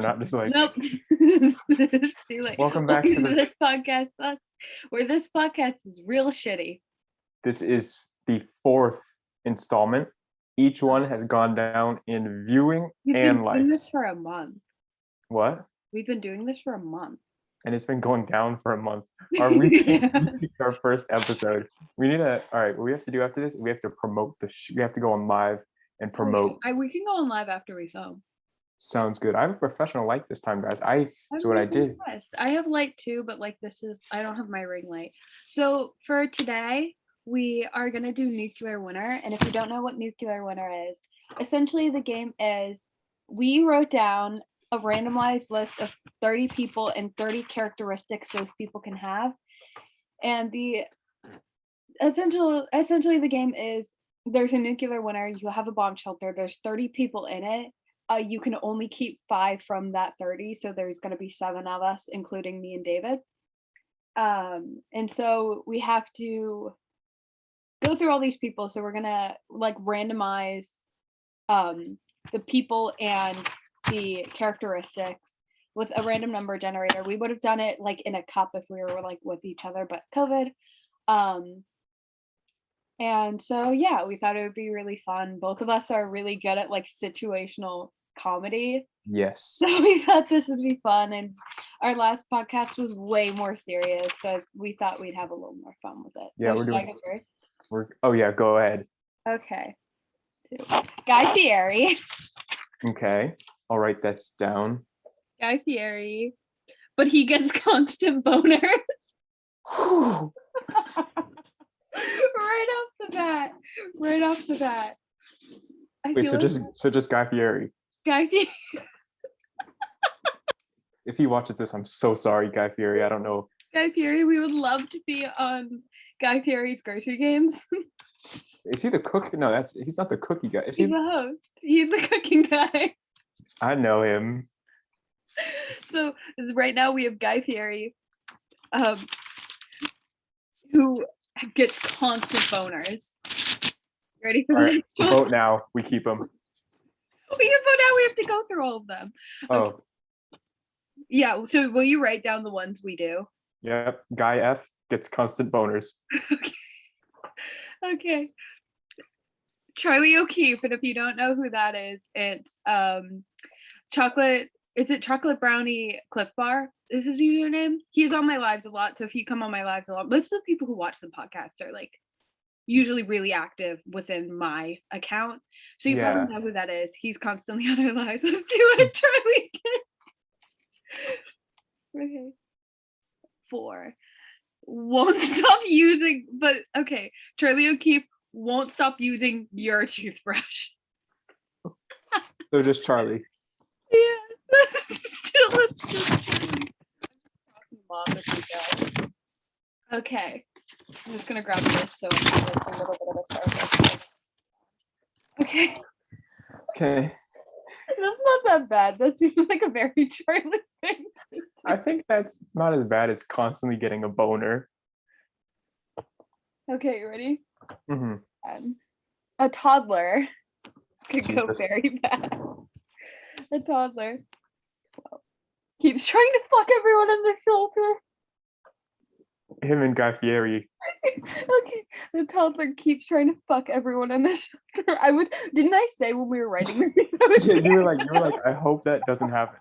Not just like, Nope. It's too late. Welcome back to the- This podcast sucks. Where this podcast is real shitty. this is the fourth installment. Each one has gone down in viewing We've and been doing this likes. for a month. What? We've been doing this for a month. And it's been going down for a month. We Yeah. picked our first episode. We need to. All right. What we have to do after this? We have to promote the. We have to go on live and promote. We can go on live after we film. Sounds good. I have a professional light this time, guys. I'm So what I really did. impressed. I have light too, but like I don't have my ring light. So for today, we are gonna do Nuclear Winter. And if you don't know what Nuclear Winter is, essentially the game is we wrote down a randomized list of 30 people and 30 characteristics those people can have. And the essentially the game is there's a nuclear winter, you have a bomb shelter, there's 30 people in it. You can only keep 5 from that 30, so there's going to be 7 of us, including me and David. And so we have to go through all these people. So we're gonna like randomize the people and the characteristics with a random number generator. We would have done it like in a cup if we were like with each other, but COVID. And so yeah, we thought it would be really fun. Both of us are really good at like situational comedy. Yes. So we thought this would be fun. And our last podcast was way more serious. So we thought we'd have a little more fun with it. Yeah, so we're should I doing. go first? Oh yeah, go ahead. Okay. Guy Fieri. Okay, I'll write this down. Guy Fieri. But he gets constant boner. Whew. Right off the bat. Wait, so just Guy Fieri. Guy Fieri. If he watches this, I'm so sorry, Guy Fieri. I don't know. Guy Fieri, we would love to be on Guy Fieri's grocery games. Is he the cook? No, he's not the cookie guy. Is He's he? the host. He's the cooking guy. I know him. So right now we have Guy Fieri, who gets constant boners. Ready for All the right, next one? vote now. We keep him. We can vote now. We have to go through all of them. Oh, Yeah. So will you write down the ones we do? yep. Guy F gets constant boners. Okay. Charlie O'Keefe, and if you don't know who that is, it's chocolate. Is it chocolate brownie Cliff Bar? Is his username? He's on my lives a lot. So if you come on my lives a lot, most of the people who watch the podcast are like usually really active within my account. So you probably know who that is. He's constantly on our lives. Let's do it, Charlie. Okay. 4. Won't stop using, but okay. Charlie O'Keefe won't stop using your toothbrush. So just Charlie. Yeah. Let's just okay. I'm just gonna grab this so I have like, a little bit of a circle. Okay. Okay. That's not that bad. That seems like a very Charlie thing. I think that's not as bad as constantly getting a boner. Okay, you ready? Mm-hmm. A toddler. This could go Jesus. very bad. A toddler keeps trying to fuck everyone in the shoulder. Him and Guy Fieri. Okay, the toddler keeps trying to fuck everyone in the shoulder. Didn't I say when we were writing this? Yeah, you were like, I hope that doesn't happen.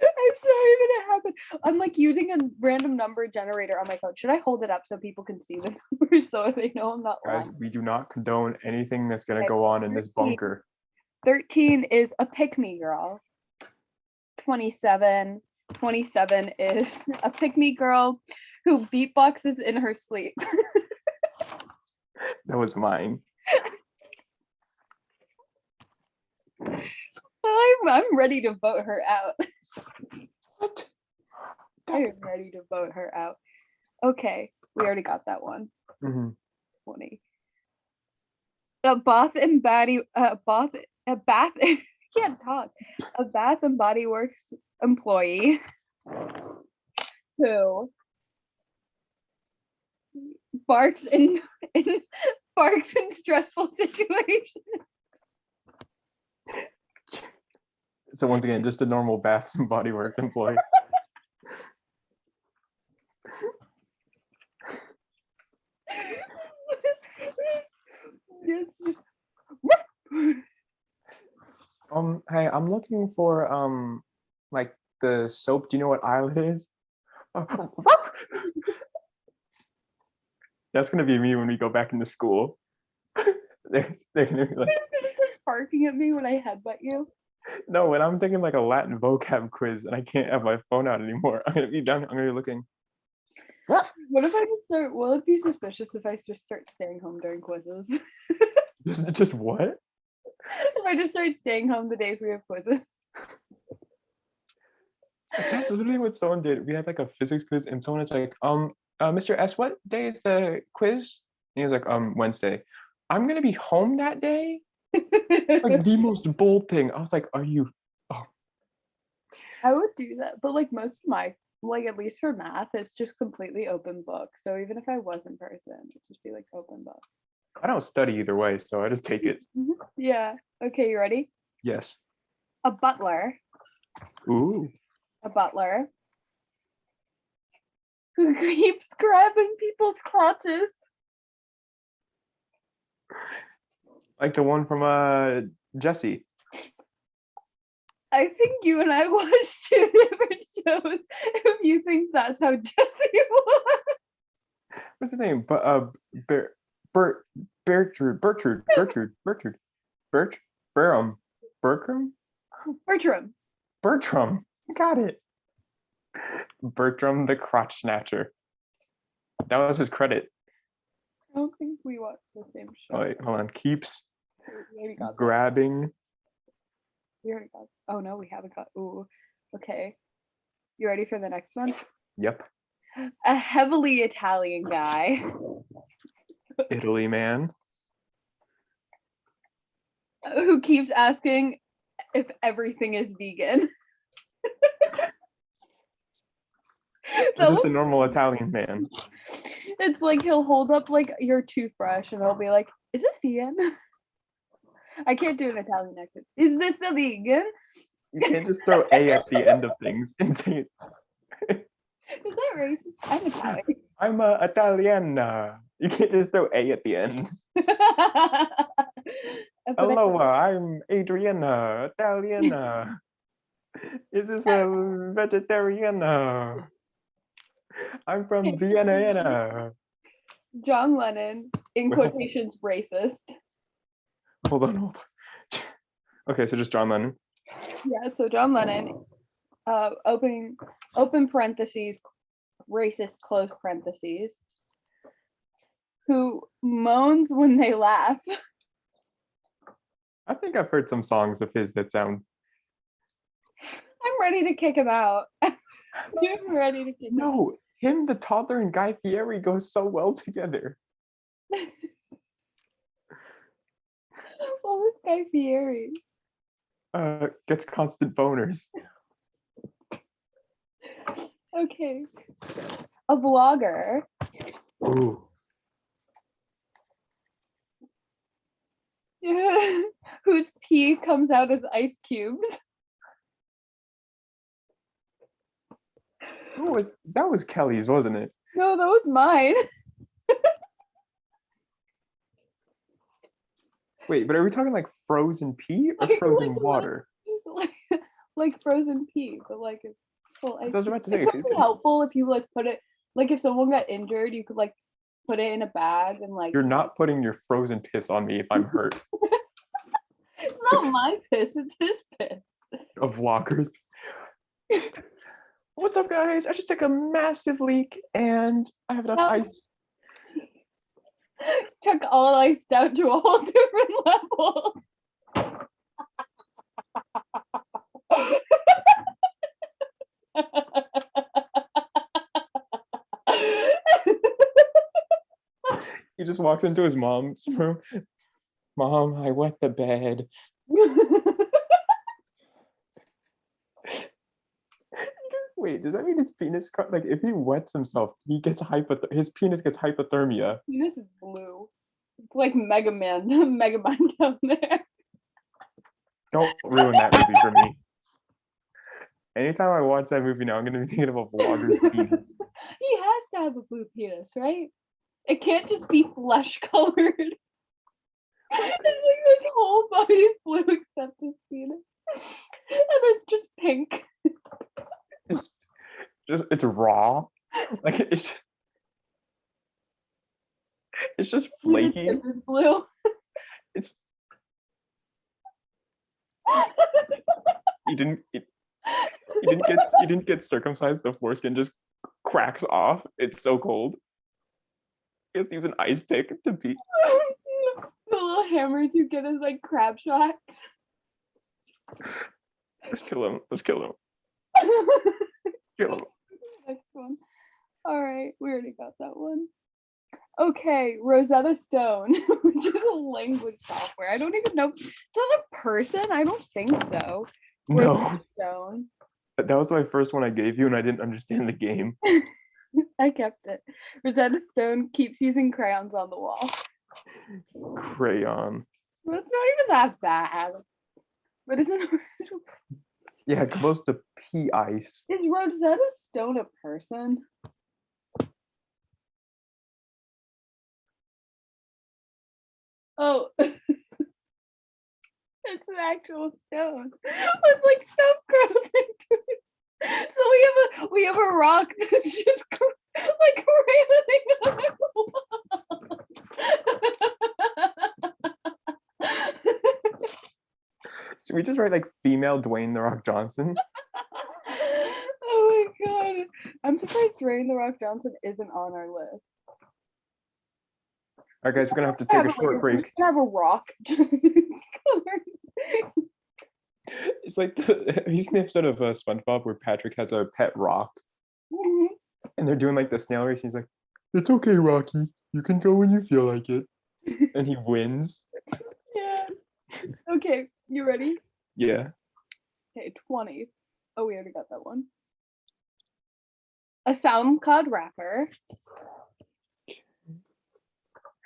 I'm sorry that it happened. I'm like using a random number generator on my phone. Should I hold it up so people can see the numbers so they know I'm not Guys, lying? we do not condone anything that's gonna Okay, go on in this 13. bunker. 13 is a pick-me girl. 27 is a pick-me girl who beatboxes in her sleep. That was mine. I'm ready to vote her out. What? I am ready to vote her out. Okay, we already got that one. Mm-hmm. 20. A Bath and Body Works employee who barks in stressful situations. So once again, just a normal Bath and Body Works employee. It's just Hey, I'm looking for like the soap. Do you know what aisle it is? That's gonna be me when we go back into school. They're gonna be like, gonna start barking at me when I headbutt you. no, when I'm thinking like a Latin vocab quiz and I can't have my phone out anymore, I'm gonna be done. I'm gonna be looking. What if I just start? Will it be suspicious if I just start staying home during quizzes? Just what? If I just start staying home the days we have quizzes? That's literally what someone did. We had like a physics quiz, and someone is like, Mr. S, what day is the quiz? And he was like, Wednesday. I'm gonna be home that day. Like the most bold thing. I was like, are you? Oh, I would do that, but like most of my, like at least for math, it's just completely open book. So even if I was in person, it'd just be like open book. I don't study either way, so I just take it. Yeah. Okay, you ready? Yes. A butler. Ooh. A butler who keeps grabbing people's crotches. Like the one from Jesse. I think you and I watched two different shows. If you think that's how Jesse was. What's his name? But Bertrude. Bertram. Got it. Bertram the crotch snatcher. That was his credit. I don't think we watched the same show. Oh, wait, hold on. Keeps Maybe got that. grabbing. We already got. Oh no, we haven't got. Ooh. Okay. You ready for the next one? Yep. A heavily Italian guy Italy man. who keeps asking if everything is vegan. So just a normal Italian man. It's like he'll hold up like your toothbrush and he'll be like, "Is this vegan?" I can't do an Italian accent. Is this a vegan? You can't just throw A at the end of things and say, Is that racist? I'm Italian. I'm a Italiana. You can't just throw A at the end. Hello, I'm Adriana, Italiana. Is this a vegetariana? I'm from Vienna. John Lennon, in quotations, racist. Hold on. Okay, so just John Lennon. Yeah, so John Lennon, open parentheses, racist, close parentheses, who moans when they laugh. I think I've heard some songs of his that sound. I'm ready to kick him out. I'm ready to kick him out. No, him, the toddler, and Guy Fieri go so well together. What was Guy Fieri? Gets constant boners. Okay. A vlogger. Ooh. Whose pee comes out as ice cubes. That was Kelly's, wasn't it? No, that was mine. Wait, but are we talking like frozen pee or frozen water? Like frozen pee, but like it's full ice. I was about to It say, would be helpful if you like put it, like if someone got injured, you could like put it in a bag and like. You're not putting your frozen piss on me if I'm hurt. It's not my piss, it's his piss. Of vloggers. What's up, guys? I just took a massive leak and I have enough ice. Took all ice down to a whole different level. He just walks into his mom's room. Mom, I wet the bed. Wait, does that mean his penis, like if he wets himself, he gets his penis gets hypothermia? Penis is blue. It's like Mega Man down there. Don't ruin that movie for me. Anytime I watch that movie now, I'm gonna be thinking of a vlogger's penis. He has to have a blue penis, right? It can't just be flesh colored. It's like his whole body is blue except his penis. And it's just pink. It's it's raw. Like it's just flaky. It's blue. It's you didn't get circumcised. The foreskin just cracks off. It's so cold. He has to use an ice pick to beat. The little hammers you get is like crab shocks. Let's kill him. Let's kill him. Kill him. Next one. All right, we already got that one. Okay, Rosetta Stone, which is a language software. I don't even know. Is that a person? I don't think so. No, Rosetta Stone. that was my first one I gave you, and I didn't understand the game. I kept it. Rosetta Stone keeps using crayons on the wall. Crayon. That's not even that bad. But isn't Yeah, close to pea ice. is Rosetta Stone a person? Oh, it's an actual stone with like stuff growing into it. So we have a rock that's just like railing on the wall. Should we just write like female Dwayne the Rock Johnson? Oh my god. I'm surprised Dwayne the Rock Johnson isn't on our list. All right, guys, we're gonna have to take a short break. We can have a rock. It's like have you seen the episode of SpongeBob where Patrick has a pet rock and they're doing like the snail race. He's like, "It's okay, Rocky. You can go when you feel like it," and he wins. Yeah. Okay, you ready? Yeah. Okay, 20. Oh, we already got that one. A SoundCloud rapper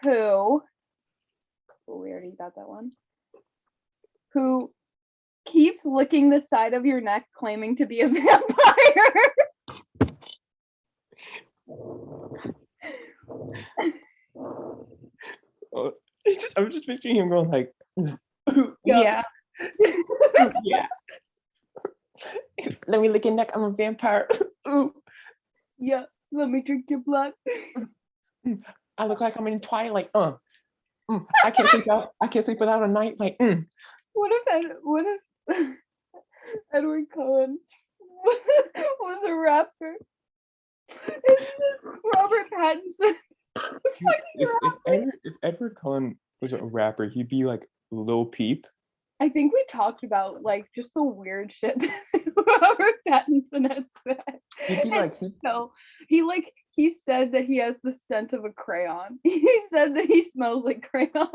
who, oh, we already got that one, who keeps licking the side of your neck claiming to be a vampire. I'm just picturing him going like, Yeah. yeah. Let me lick your neck. I'm a vampire. Ooh. Yeah, let me drink your blood. I look like I'm in Twilight. I can't sleep out. I can't sleep without a night. Like, What if Edward Cullen was a rapper? It's Robert Pattinson. If Edward Cullen was a rapper, he'd be like Lil Peep. I think we talked about like just the weird shit that Robert Pattinson has said. He'd be like He said that he has the scent of a crayon. He said that he smells like crayon.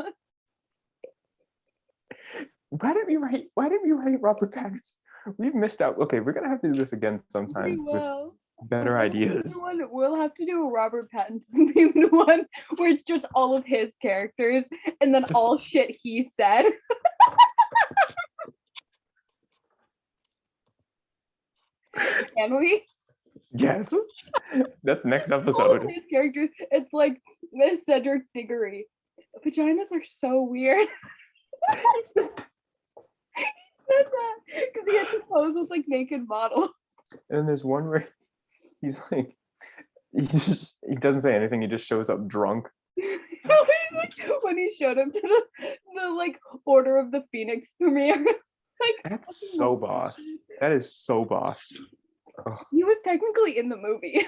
Why didn't we write Robert Pattinson? We've missed out. Okay, we're gonna have to do this again sometime with better ideas. We'll have to do a Robert Pattinson themed one where it's just all of his characters and then all shit he said. Can we? Yes. That's next All of episode. his characters. It's like Miss Cedric Diggory. Vaginas are so weird. He said that because he had to pose with like naked models. And there's one where he's like, he doesn't say anything. He just shows up drunk. When he showed up to the like Order of the Phoenix premiere. Like, That's so boss. That is so boss. he was technically in the movie.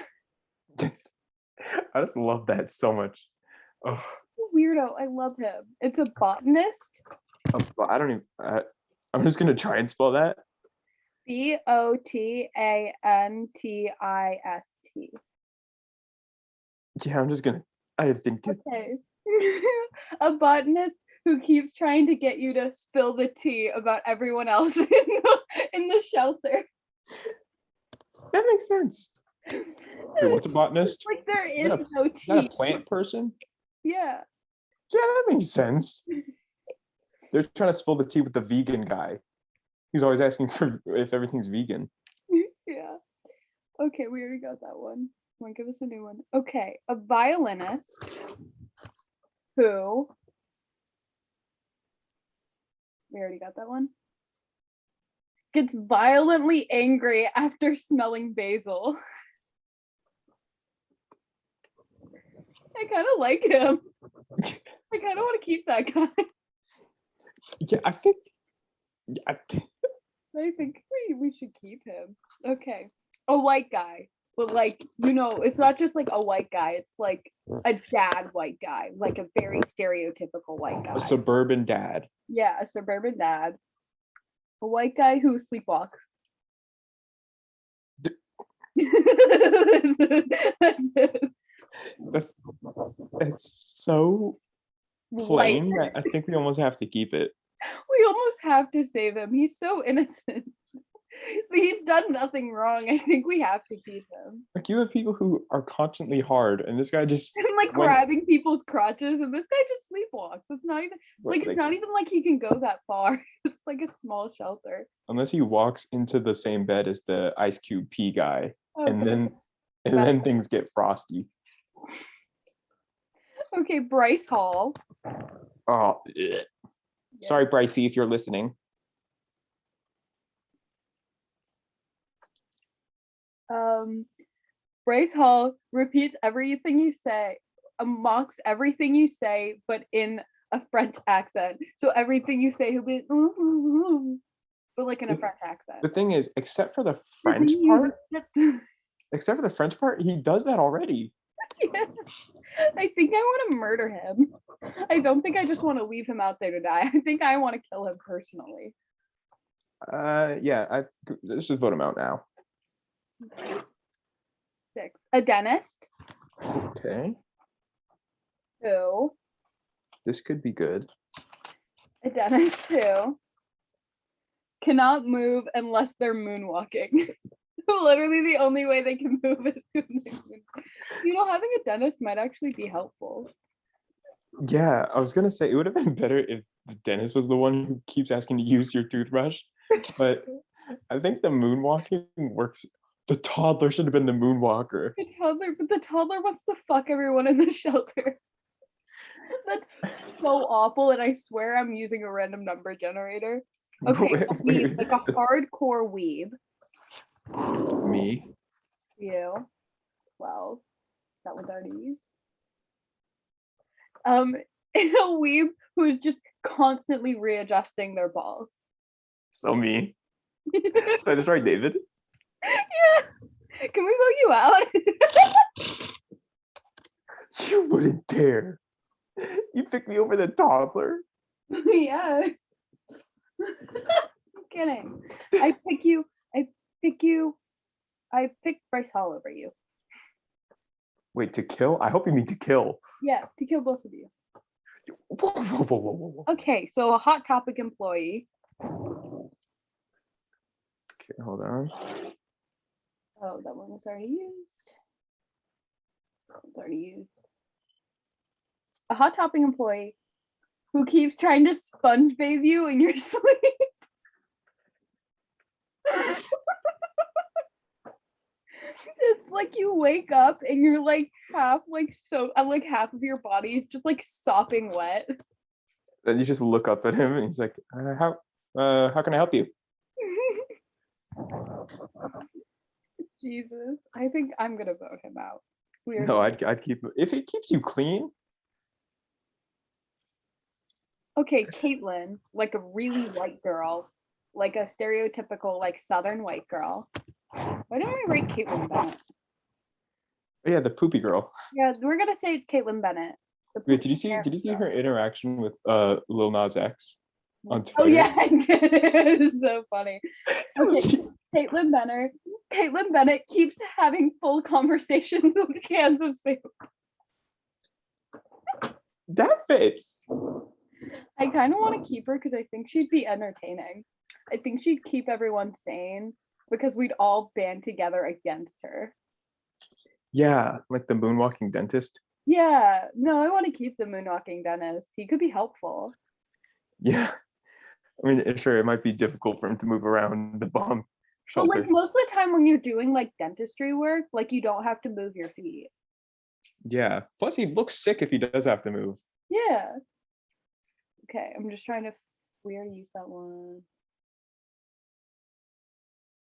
I just love that so much. Oh, Weirdo. I love him. It's a botanist. I don't even. I'm just gonna try and spell that. Botanist. Yeah, I'm just gonna. I just didn't get. Okay. A botanist who keeps trying to get you to spill the tea about everyone else in the shelter. That makes sense. Wait, what's a botanist? Like there Is is that no Is that a tea. plant person? Yeah. Yeah, that makes sense. They're trying to spill the tea with the vegan guy. He's always asking for if everything's vegan. Okay, we already got that one. Come on, give us a new one. Okay, a violinist who we already got that one. Gets violently angry after smelling basil. I kind of like him. I kind of want to keep that guy. Yeah, I think. I I think we should keep him. Okay. A white guy. But like, it's not just like a white guy, it's like a dad white guy, like a very stereotypical white guy. A suburban dad. Yeah, a suburban dad. A white guy who sleepwalks. That's it. It's so plain White. that I think we almost have to keep it. We almost have to save him. He's so innocent. He's done nothing wrong. I think we have to keep him. Like you have people who are constantly hard, and this guy just I'm like went- grabbing people's crotches, and this guy just sleepwalks. It's not even it's not even like he can go that far. It's like a small shelter. unless he walks into the same bed as the Ice Cube P guy, and Okay. then things get frosty. Okay, Bryce Hall. Oh, ugh. Yeah. Sorry, Brycey, if you're listening. Bryce Hall repeats everything you say, mocks everything you say, but in a French accent. So everything you say, he'll be, but like in a French accent. The thing is, except for the French part, he does that already. Yeah. I think I want to murder him. I don't think I just want to leave him out there to die. I think I want to kill him personally. Yeah, let's just vote him out now. 6. A dentist Okay, who this could be good. a dentist who cannot move unless they're moonwalking. Literally the only way they can move is when they moonwalk. Having a dentist might actually be helpful. Yeah, I was gonna say it would have been better if the dentist was the one who keeps asking to use your toothbrush, but I think the moonwalking works. The toddler should have been the moonwalker. But the toddler wants to fuck everyone in the shelter. That's so awful, and I swear I'm using a random number generator. Okay, Wait, like a hardcore weeb. me. You. Well, that one's already used. A weeb who is just constantly readjusting their balls. So me. Should I just write David? Yeah. Can we vote you out? You wouldn't dare. You picked me over the toddler. Yeah. I'm kidding. I picked Bryce Hall over you. Wait, to kill? I hope you mean to kill. Yeah, to kill both of you. Whoa, whoa, whoa, whoa, whoa. Okay, so a Hot Topic employee. Okay, hold on. Oh, that one was already used. It's already used. A Hot Topic employee who keeps trying to sponge bathe you in your sleep. It's like you wake up and you're like half of your body is just like sopping wet. Then you just look up at him and he's like, how can I help you? Jesus, I think I'm gonna vote him out. Weird. No, I'd keep if it keeps you clean. Okay, Caitlin, like a really white girl, like a stereotypical like Southern white girl. Why didn't I write Caitlin Bennett? Yeah, the poopy girl. Yeah, we're gonna say it's Caitlin Bennett. Wait, did you see her interaction with Lil Nas X on Twitter? Oh yeah, I did. It's so funny. Okay, Caitlin Bennett keeps having full conversations with cans of soup. That fits. I kind of want to keep her because I think she'd be entertaining. I think she'd keep everyone sane because we'd all band together against her. Yeah, like the moonwalking dentist. Yeah, no, I want to keep the moonwalking dentist. He could be helpful. Yeah. I mean, sure, it might be difficult for him to move around the bomb But like shelter. most of the time when you're doing like dentistry work, like you don't have to move your feet. Yeah. Plus, he looks sick if he does have to move. Yeah. Okay, I'm just trying to. We already used that one.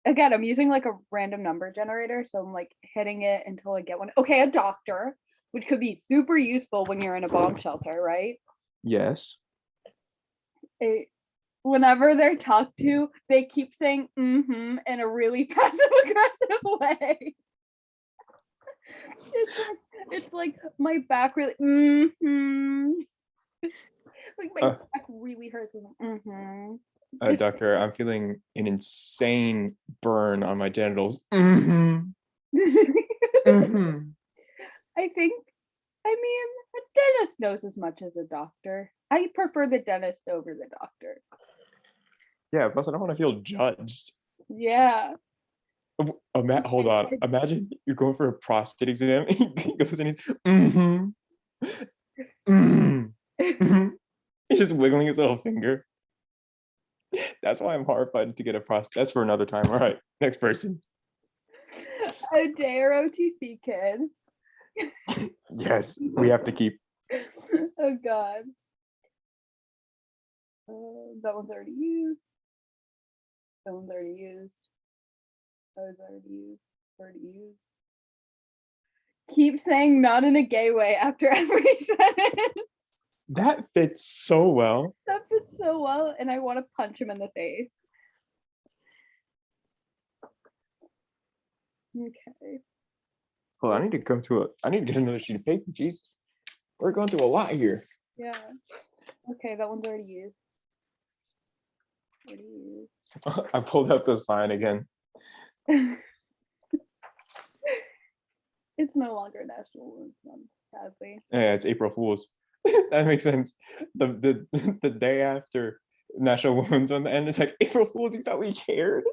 Again, I'm using like a random number generator, so I'm like hitting it until I get one. Okay, a doctor, which could be super useful when you're in a bomb shelter, right? Yes. It, whenever they're talked to, they keep saying in a really passive aggressive way. It's like my back really like my Uh, back really hurts. Doctor, I'm feeling an insane burn on my genitals. Mm-hmm. Mm-hmm. I think, I mean, a dentist knows as much as a doctor. I prefer the dentist over the doctor. Yeah, plus I don't want to feel judged. Yeah. Hold on. Imagine you're going for a prostate exam. He goes and he's mm-hmm. Mm-hmm. He's just wiggling his little finger. That's why I'm horrified to get a prostate. That's for another time. All right, next person. A JROTC kid. Yes, we have to keep. Oh god. That one's already used. That one's already used. That was already used. Already used. Keep saying not in a gay way after every sentence. That fits so well. That fits so well, and I want to punch him in the face. Okay. Well, I need to go to a. I need to get another sheet of paper. Jesus, we're going through a lot here. Yeah. Okay, that one's already used. Already used. I pulled out the sign again. It's no longer National Women's Month, sadly. Yeah, it's April Fool's. That makes sense. The day after National Women's on the end, it's like April Fool's. You thought we cared?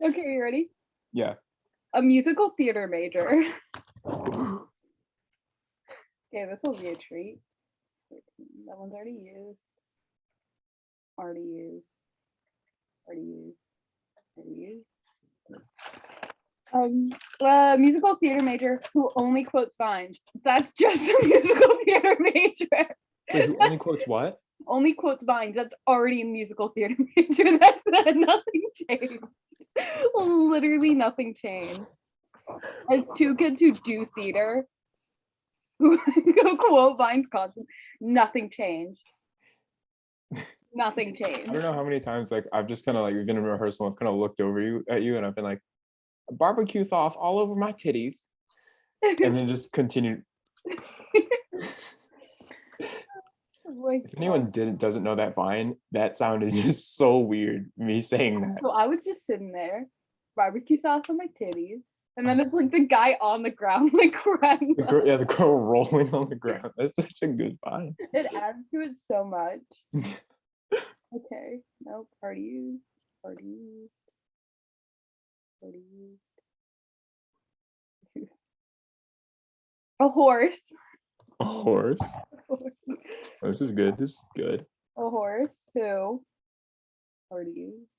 Okay, you ready? Yeah. A musical theater major. Okay, this will be a treat. That one's already used. Already used. Already used. Already used. Musical theater major who only quotes Vines. That's just a musical theater major. Wait, who only quotes what? Only quotes Vines. That's already a musical theater major. That's nothing changed. Literally nothing changed. As two kids who do theater, who quote Vines constantly, nothing changed. Nothing I changed. don't know how many times like I've just kind of like we've been in rehearsal and kind of looked over you at you and I've been like barbecue sauce all over my titties and then just continued. If anyone doesn't know that Vine, that sounded just so weird. Me saying that. So I was just sitting there, barbecue sauce on my titties, and then it's like the guy on the ground, like crying. The girl rolling on the ground. That's such a good Vine. It adds to it so much. Okay, nope, already used. Already used. Already used. A horse. A horse. Oh, this is good. This is good. A horse who already used.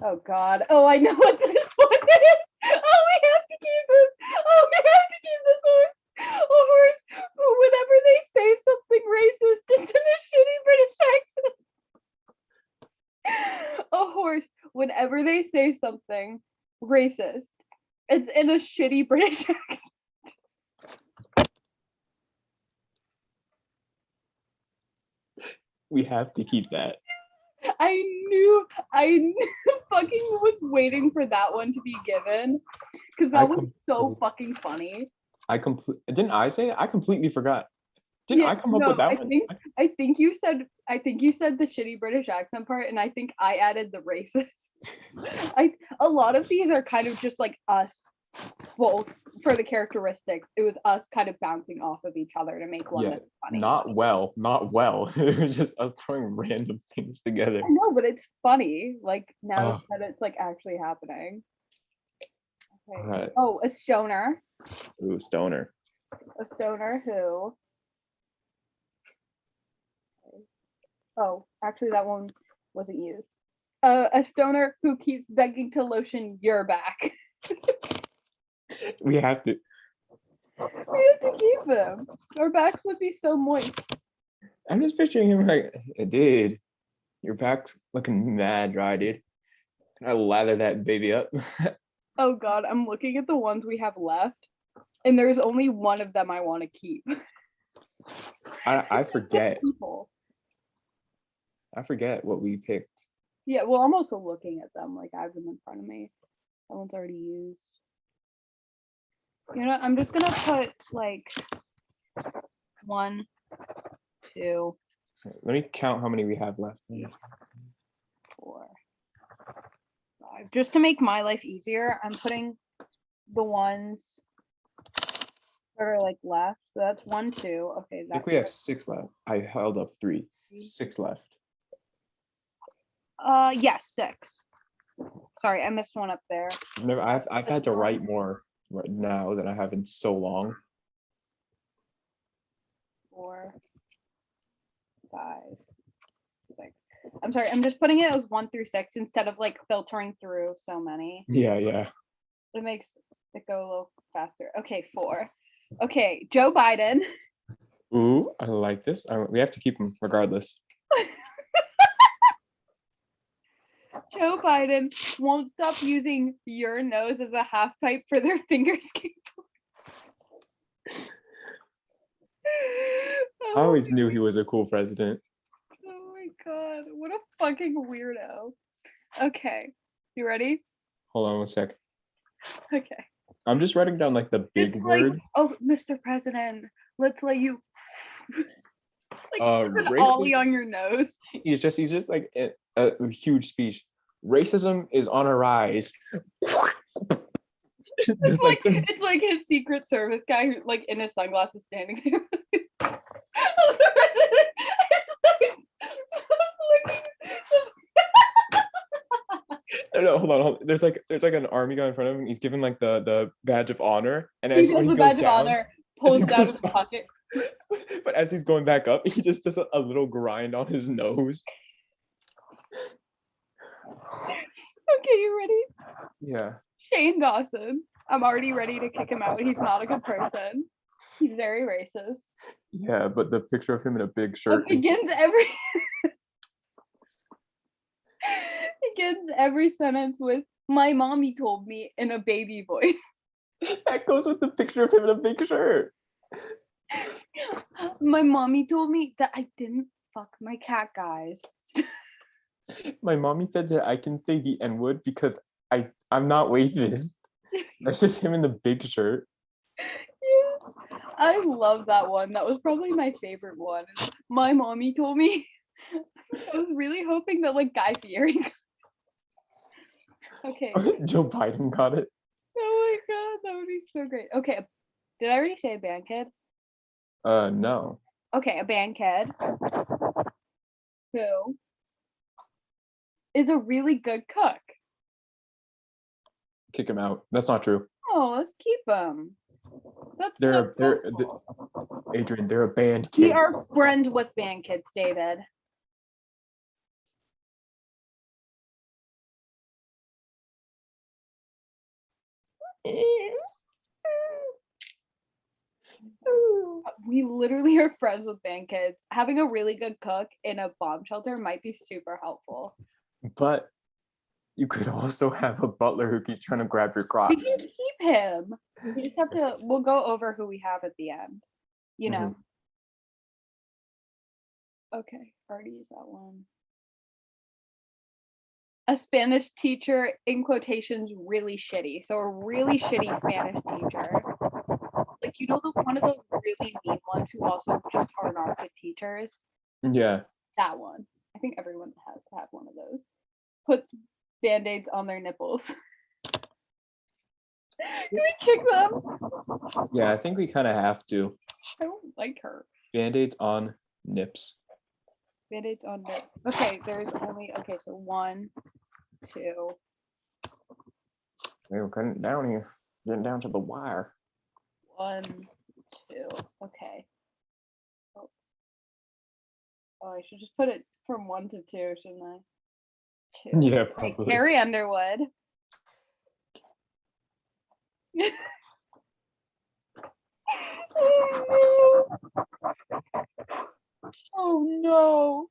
Oh god. Oh, I know what this one is. Oh, we have to keep this. Oh, we have to keep this horse. A horse who, whenever they say something racist, it's in a shitty British accent. A horse, whenever they say something racist, it's in a shitty British accent. We have to keep that. I fucking was waiting for that one to be given because that was so fucking funny. Didn't I say it? I completely forgot. Didn't I come up with that one? I think you said the shitty British accent part, and I think I added the racist. A lot of these are kind of just like us both for the characteristics. It was us kind of bouncing off of each other to make one that's funny. Not well. It was just us throwing random things together. I know, but it's funny. Like now that it's like actually happening. Okay. Right. Oh, a stoner. Ooh, stoner. A stoner who. Okay. Oh, actually, that one wasn't used. A stoner who keeps begging to lotion your back. We have to. We have to keep them. Our backs would be so moist. I'm just picturing him like, dude, your back's looking mad dry, dude. Can I lather that baby up? Oh God, I'm looking at the ones we have left, and there's only one of them I want to keep. I forget. People. I forget what we picked. Yeah, well, I'm also looking at them. Like I have them in front of me. That one's already used. You know, I'm just gonna put like 1, 2, Let me count how many we have left. 4, 5. Just to make my life easier, I'm putting the ones that are like left. So that's 1, 2. Okay, I think we have 6 left. I held up 3. 6 left. Yes, 6. Sorry, I missed one up there. I've had to write more right now than I have in so long. 4, 5, 6. I'm sorry, I'm just putting it as 1 through 6 instead of like filtering through so many. Yeah. It makes it go a little faster. Okay, 4. Okay, Joe Biden. Ooh, I like this. We have to keep them regardless. Joe Biden won't stop using your nose as a half pipe for their finger skateboard. I always knew he was a cool president. Oh my God, what a fucking weirdo. Okay, you ready? Hold on one sec. Okay. I'm just writing down like the big It's words. like, oh, Mr. President, let's let you like put an Racism- ollie on your nose. He's just like a huge speech. Racism is on a rise. Just like some It's like his Secret Service guy who, like, in his sunglasses, standing there. no, hold on. There's like an army guy in front of him. He's given like the badge of honor, and He as does when the he goes badge of down, honor, pulls he it out goes of his pocket. but as he's going back up, he just does a little grind on his nose. Okay, you ready? Yeah. Shane Dawson. I'm already ready to kick him out. He's not a good person. He's very racist. Yeah, but the picture of him in a big shirt Begins every sentence with "my mommy told me" in a baby voice. that goes with the picture of him in a big shirt. My mommy told me that I didn't fuck my cat, guys. My mommy said that I can say the N-word because I'm not racist. That's just him in the big shirt. Yeah. I love that one. That was probably my favorite one. My mommy told me. I was really hoping that like Guy Fieri. Okay. Joe Biden got it. Oh my God, that would be so great. Okay, did I already say a band kid? No. Okay, a band kid who is a really good cook. Kick him out. That's not true. Oh, let's keep him. That's They're cool. Adrian, they're a band We kid. are friends with band kids, David. We literally are friends with band kids. Having a really good cook in a bomb shelter might be super helpful. But you could also have a butler who keeps trying to grab your crotch. We can keep him. We just have to, we'll go over who we have at the end. You know. Okay, already used that one. A Spanish teacher, in quotations, really shitty. So a really shitty Spanish teacher. Like, you know, one of those really mean ones who also just are not good teachers. Yeah. That one. I think everyone has to have one of those. Puts band-aids on their nipples. Can we kick them? Yeah, I think we kind of have to. I don't like her. Band-aids on nips. Band-aids on nips. Okay, there's only, okay, so 1, 2. We're getting down here. Getting down to the wire. 1, 2. Okay. Oh, I should just put it from 1 to 2, shouldn't I? 2. Yeah, Right, probably. Carrie Underwood. Oh no.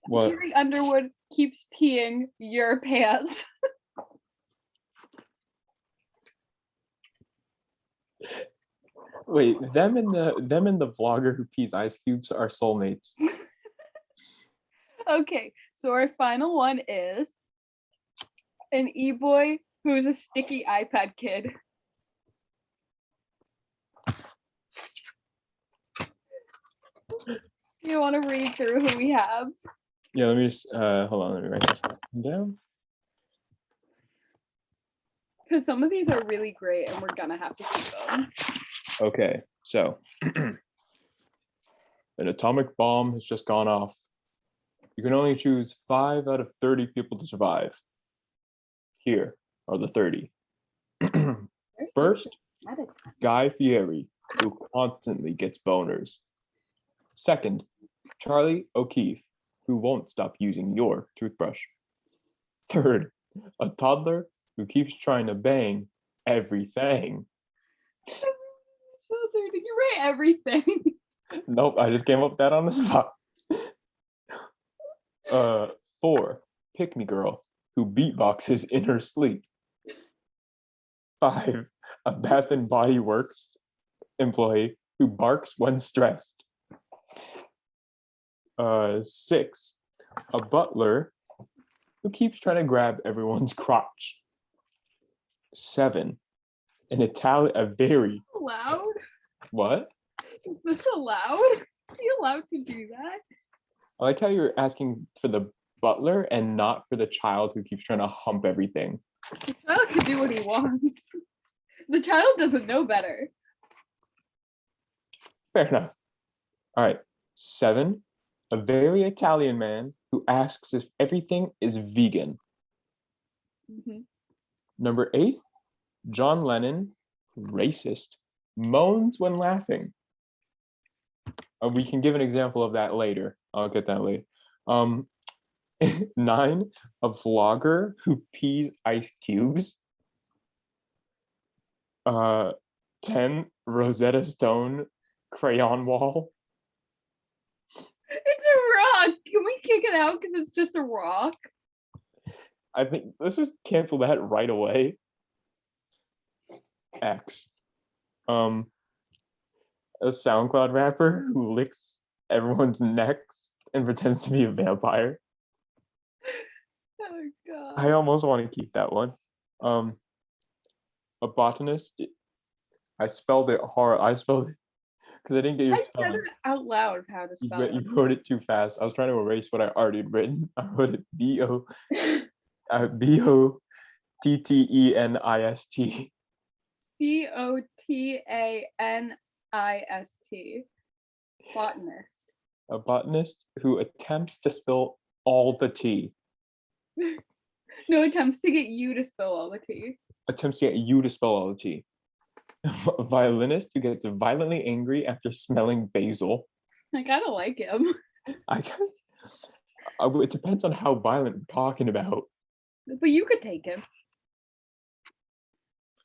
What? Carrie Underwood keeps peeing your pants. Wait, them and the vlogger who pees ice cubes are soulmates. Okay, so our final one is an e-boy who's a sticky iPad kid. You want to read through who we have? Yeah, let me just hold on, let me write this down. Because some of these are really great and we're gonna have to keep them. Okay, so an atomic bomb has just gone off. You can only choose 5 out of 30 people to survive. Here are the 30. First, Guy Fieri, who constantly gets boners. Second, Charlie O'Keefe, who won't stop using your toothbrush. Third, a toddler who keeps trying to bang everything. Did you write everything? Nope, I just came up with that on the spot. 4, pick me girl, who beatboxes in her sleep. 5, a Bath and Body Works employee who barks when stressed. 6, a butler who keeps trying to grab everyone's crotch. 7, a very Allowed? what? Is this allowed? Is he allowed to do that? I like how you're asking for the butler and not for the child who keeps trying to hump everything. The child can do what he wants. The child doesn't know better. Fair enough. All right. 7, a very Italian man who asks if everything is vegan. Mhm. Number 8, John Lennon, racist, moans when laughing. We can give an example of that later. I'll get that later. 9, a vlogger who pees ice cubes. 10, Rosetta Stone crayon wall. It's a rock. Can we kick it out because it's just a rock? I think let's just cancel that right away. X. A SoundCloud rapper who licks everyone's necks and pretends to be a vampire. Oh god. I almost want to keep that one. A botanist. I spelled it hard. I spelled it because I didn't get your I said spelling. it out loud how to spell it. You wrote it too fast. I was trying to erase what I already had written. I wrote it B-O-T-T-E-N-I-S-T. Botanist. Botanist. A botanist who attempts to spill all the tea. No, attempts to get you to spill all the tea. Attempts to get you to spill all the tea. A violinist who gets violently angry after smelling basil. I kind of like him. It depends on how violent we're talking about. But you could take him.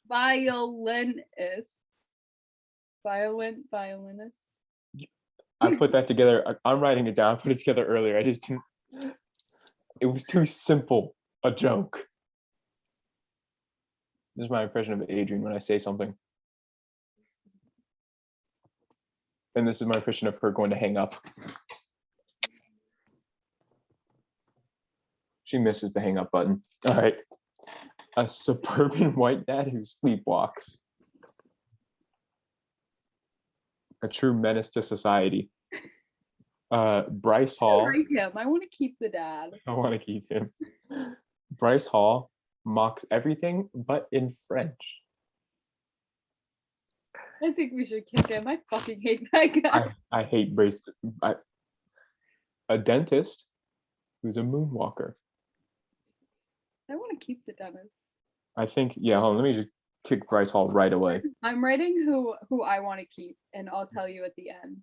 Violinist. Violinist. I put that together. I'm writing it down. I put it together earlier. I just didn't. It was too simple a joke. This is my impression of Adrian when I say something. And this is my impression of her going to hang up. She misses the hang up button. All right. A suburban white dad who sleepwalks. A true menace to society. Bryce Hall. I like him. I want to keep the dad. I want to keep him. Bryce Hall mocks everything but in French. I think we should kick him. I fucking hate that guy. I hate Bryce. A dentist who's a moonwalker. I want to keep the dentist. I think, yeah, hold on, let me just kick Bryce Hall right away. I'm writing who I want to keep, and I'll tell you at the end.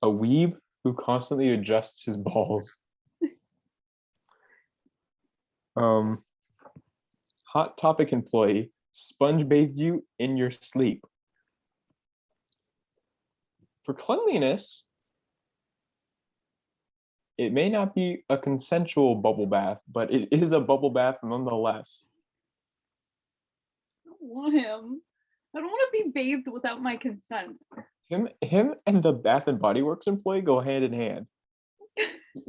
A weeb who constantly adjusts his balls. Um, Hot Topic employee sponge bathed you in your sleep. For cleanliness, it may not be a consensual bubble bath, but it is a bubble bath nonetheless. I don't want him. I don't want to be bathed without my consent. Him and the Bath and Body Works employee go hand in hand.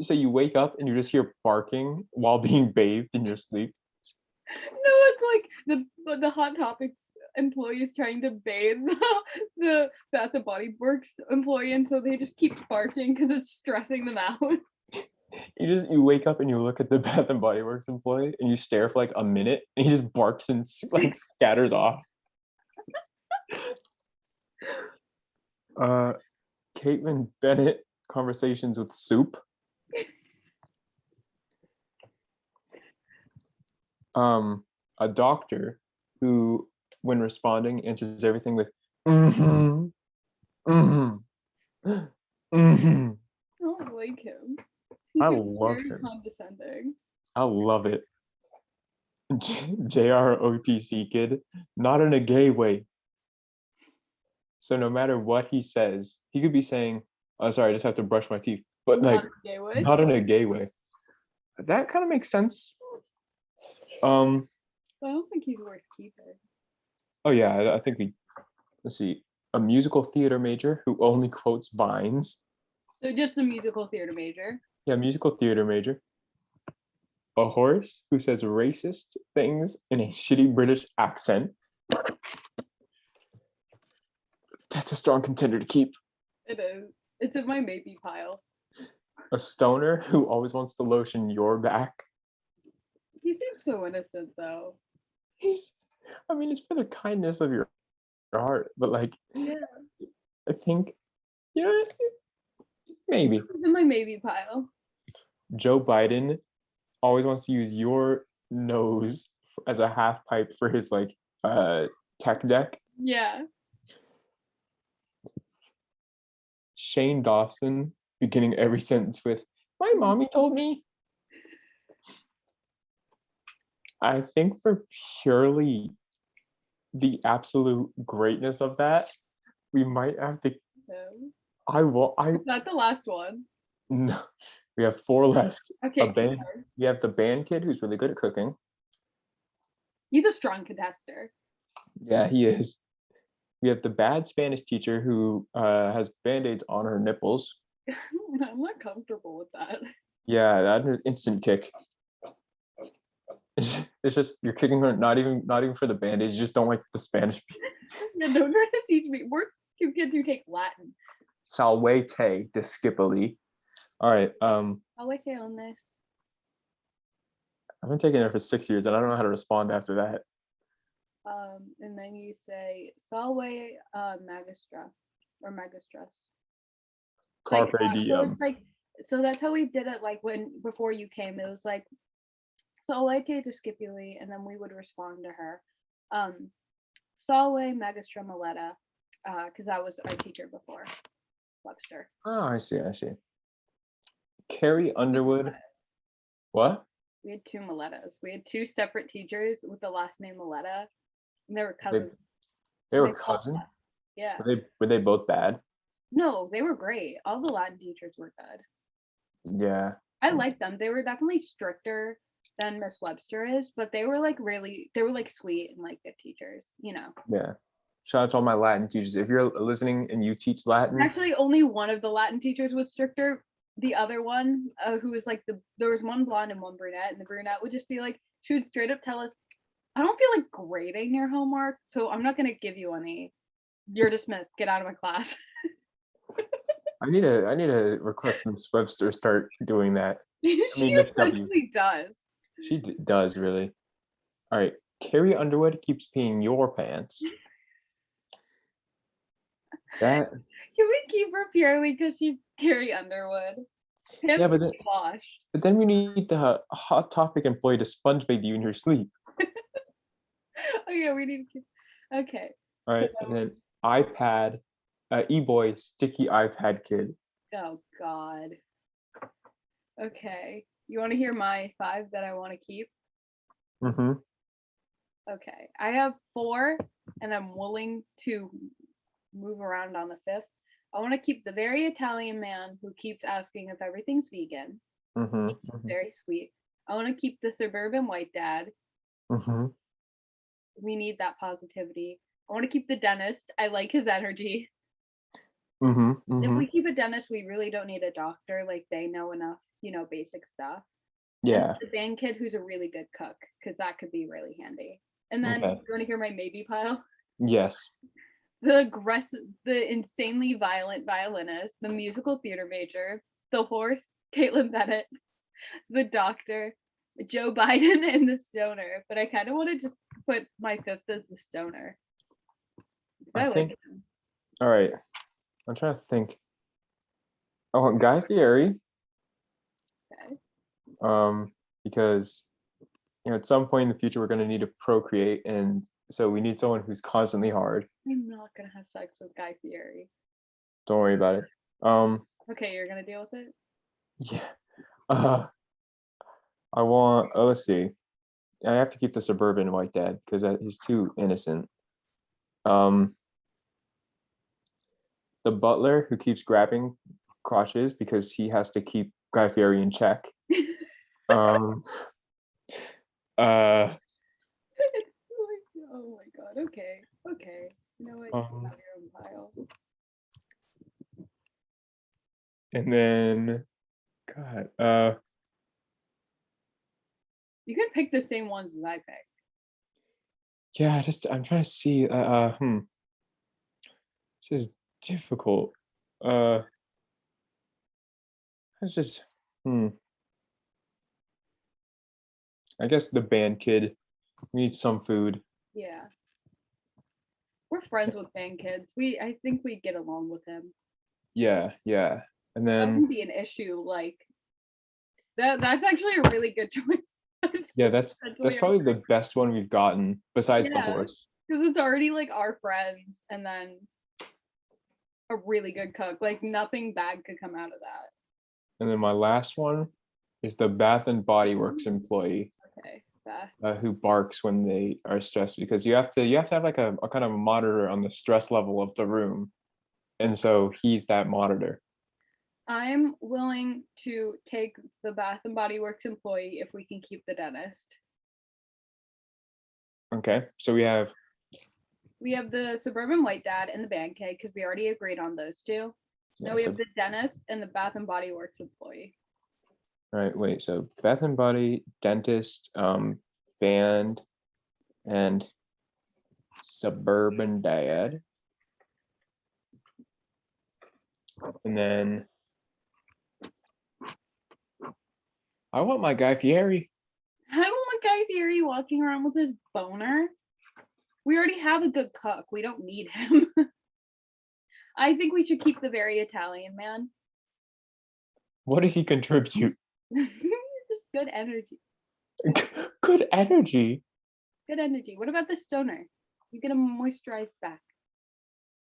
So you wake up and you just hear barking while being bathed in your sleep. No, it's like the Hot Topic employee is trying to bathe the Bath and Body Works employee, and so they just keep barking because it's stressing them out. You wake up and you look at the Bath and Body Works employee and you stare for like a minute and he just barks and like scatters off. Caitlin Bennett conversations with soup. A doctor who, when responding, answers everything with mm-hmm, mm-hmm, mm-hmm. I don't like him. I He's love very him. condescending. I love it. JROTC kid, not in a gay way. So no matter what he says, he could be saying, "Oh, sorry, I just have to brush my teeth," but like, Not in a gay way. not in a gay way. That kind of makes sense. But I don't think he's worth keeping. Oh yeah, I think let's see, a musical theater major who only quotes vines. So just a musical theater major. Yeah, musical theater major. A horse who says racist things in a shitty British accent. That's a strong contender to keep. It is. It's in my maybe pile. A stoner who always wants to lotion your back. He seems so innocent though. I mean, it's for the kindness of your heart, but like, Yeah. I think, you know, maybe. It's in my maybe pile. Joe Biden always wants to use your nose as a half pipe for his like tech deck. Yeah. Shane Dawson beginning every sentence with "My mommy told me." I think for purely the absolute greatness of that, we might have to. Is that the last one? No, we have 4 left. Okay. We have the band kid who's really good at cooking. He's a strong contester. Yeah, he is. We have the bad Spanish teacher who has band-aids on her nipples. I'm not comfortable with that. Yeah, that's an instant kick. It's just you're kicking her not even for the band-aids, you just don't like the Spanish people. Yeah, don't try to teach me. We're 2 kids who take Latin. Salvete discipuli. All right. I'll wait on this. I've been taking it for 6 years and I don't know how to respond after that. And then you say Salve Magistra or Magistras. Carpe So diem. it's like, so that's how we did it. Like before you came, it was like Salve discipuli, and then we would respond to her. Salve Magistra Mileta, because that was our teacher before Webster. Oh, I see. Carrie Underwood. What? We had 2 Miletas. We had 2 separate teachers with the last name Mileta, and they were cousins. They were cousins? Yeah. Were they both bad? No, they were great. All the Latin teachers were good. Yeah. I liked them. They were definitely stricter than Miss Webster is, but they were like sweet and like good teachers, you know. Yeah. Shout out to all my Latin teachers. If you're listening and you teach Latin. Actually, only one of the Latin teachers was stricter. The other one, who was like there was one blonde and one brunette, and the brunette would just be like, she would straight up tell us, I don't feel like grading your homework, so I'm not gonna give you any. You're dismissed. Get out of my class. I need to request Miss Webster start doing that. She essentially does. She does really. All right, Carrie Underwood keeps peeing your pants. That. Can we keep her purely because she's Carrie Underwood? Pants Yeah, but then we need the Hot Topic employee to sponge bathe you in your sleep. Oh yeah, we need to keep. Okay. All right, and then iPad, e-boy, sticky iPad kid. Oh God. Okay, you want to hear my 5 that I want to keep? Mm-hmm. Okay, I have 4, and I'm willing to move around on the 5th. I want to keep the very Italian man who keeps asking if everything's vegan. Mm-hmm. He's very sweet. I want to keep the suburban white dad. Mm-hmm. We need that positivity. I want to keep the dentist. I like his energy. Mm-hmm. If Mm-hmm. we keep a dentist, we really don't need a doctor. Like they know enough, basic stuff. And Yeah. the band kid who's a really good cook, because that could be really handy. And then Okay. you want to hear my maybe pile? Yes. The aggressive, the insanely violent violinist, the musical theater major, the horse, Caitlin Bennett, the doctor, Joe Biden, and the stoner. But I kind of want to just put my 5th as the stoner. I I like think. him. All right. I'm trying to think. Oh, Guy Fieri. Okay. Because at some point in the future we're going to need to procreate, and so we need someone who's constantly hard. I'm not gonna have sex with Guy Fieri. Don't worry about it. Okay, you're gonna deal with it? Yeah. Uh, I want. Oh, let's see. I have to keep the suburban white dad because he's too innocent. Um, the butler who keeps grabbing crotches because he has to keep Guy Fieri in check. Um, uh, Oh my god, okay. Okay. You know what? You can have your own pile. and then, God, You can pick the same ones as I picked. yeah, I'm trying to see. This is difficult. It's just, I guess the band kid needs some food. Yeah. We're friends with band kids. I think we get along with him. Yeah, yeah. And That then, wouldn't be an issue. Like that's actually a really good choice. yeah, that's Essentially probably the best one we've gotten besides the yeah, horse. because it's already like our friends, and then a really good cook. Like nothing bad could come out of that. And then my last one is the Bath and Body Works employee Okay, Beth. who barks when they are stressed, because you have to have like a kind of a monitor on the stress level of the room, and so he's that monitor. I'm willing to take the Bath and Body Works employee if we can keep the dentist. Okay, so we have the suburban white dad and the band kid because we already agreed on those two. Now we have the dentist and the Bath and Body Works employee. all right, wait, so Bath and Body, dentist, band, and suburban dad. And then I want my Guy Fieri. I don't want Guy Fieri walking around with his boner. We already have a good cook. We don't need him. I think we should keep the very Italian man. What does he contribute? Just good energy. Good energy. Good energy. What about the stoner? You get a moisturized back.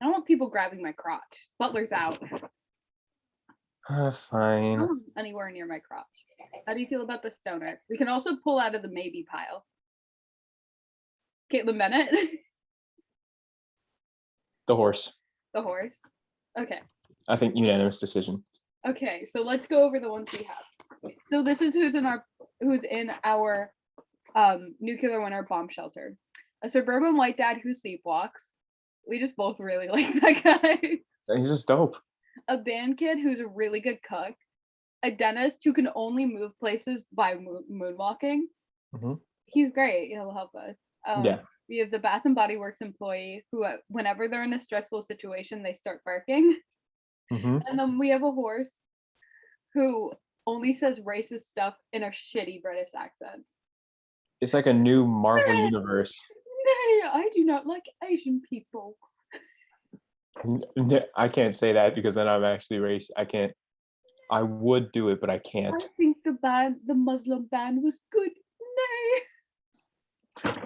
I don't want people grabbing my crotch. Butler's out. I Fine. don't want anywhere near my crotch. How do you feel about the stoner? We can also pull out of the maybe pile. Caitlin Bennett. The horse. The horse. Okay. I think unanimous decision. Okay, so let's go over the ones we have. So this is who's in our nuclear winter bomb shelter. A suburban white dad who sleepwalks. We just both really like that guy. He's just dope. A band kid who's a really good cook. A dentist who can only move places by moonwalking. Mm-hmm. He's great. He'll help us. Yeah. We have the Bath and Body Works employee who, whenever they're in a stressful situation, they start barking. Mm-hmm. And then we have a horse who only says racist stuff in a shitty British accent. It's like a new Marvel universe. Nay, I do not like Asian people. I can't say that because then I'm actually racist. I can't. I would do it, but I can't. I think the Muslim ban was good. Nay.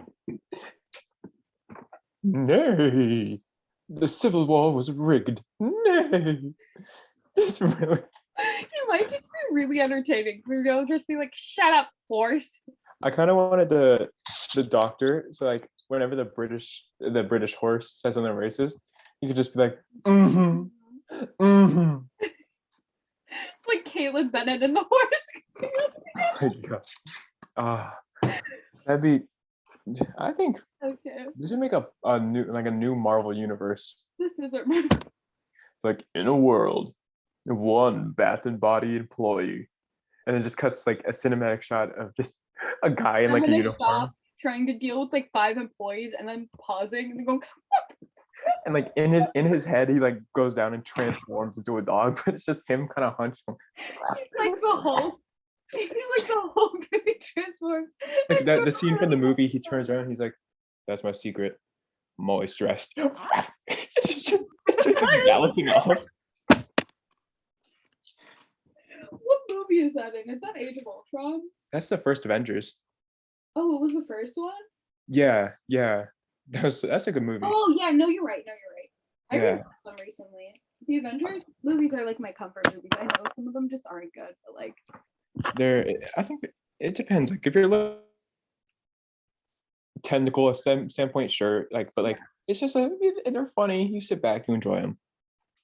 Nay. The Civil War was rigged. Nay. Just really. You might just be really entertaining. We'll just be like, shut up, horse. I kind of wanted the doctor. So like whenever the British horse says something racist, you could just be like, mm-hmm, mm-hmm. Like Caitlin Bennett and the horse. Oh my God. Ah, that'd be. I think Okay, this would make a new Marvel universe. this isn't. Like in a world, one Bath and Body employee, and then just cuts like a cinematic shot of just a guy in I'm like a in a uniform, shop trying to deal with like 5 employees and then pausing and going, and like in his head he like goes down and transforms into a dog, but it's just him kind of hunched. like the Hulk. He's like the Hulk and he transforms. Like that the scene from the movie, he turns around, he's like, "That's my secret. I'm always stressed." It's just galloping off. What movie is that in? Is that Age of Ultron? That's the first Avengers. Oh, it was the first one? Yeah, yeah. That's a good movie. Oh yeah, no, you're right. No, you're right. I Yeah. rewatched them recently. The Avengers movies are like my comfort movies. I know some of them just aren't good, but like I think it depends. Like if you're looking technical standpoint, sure. Like, but like it's just they're funny. You sit back, you enjoy them.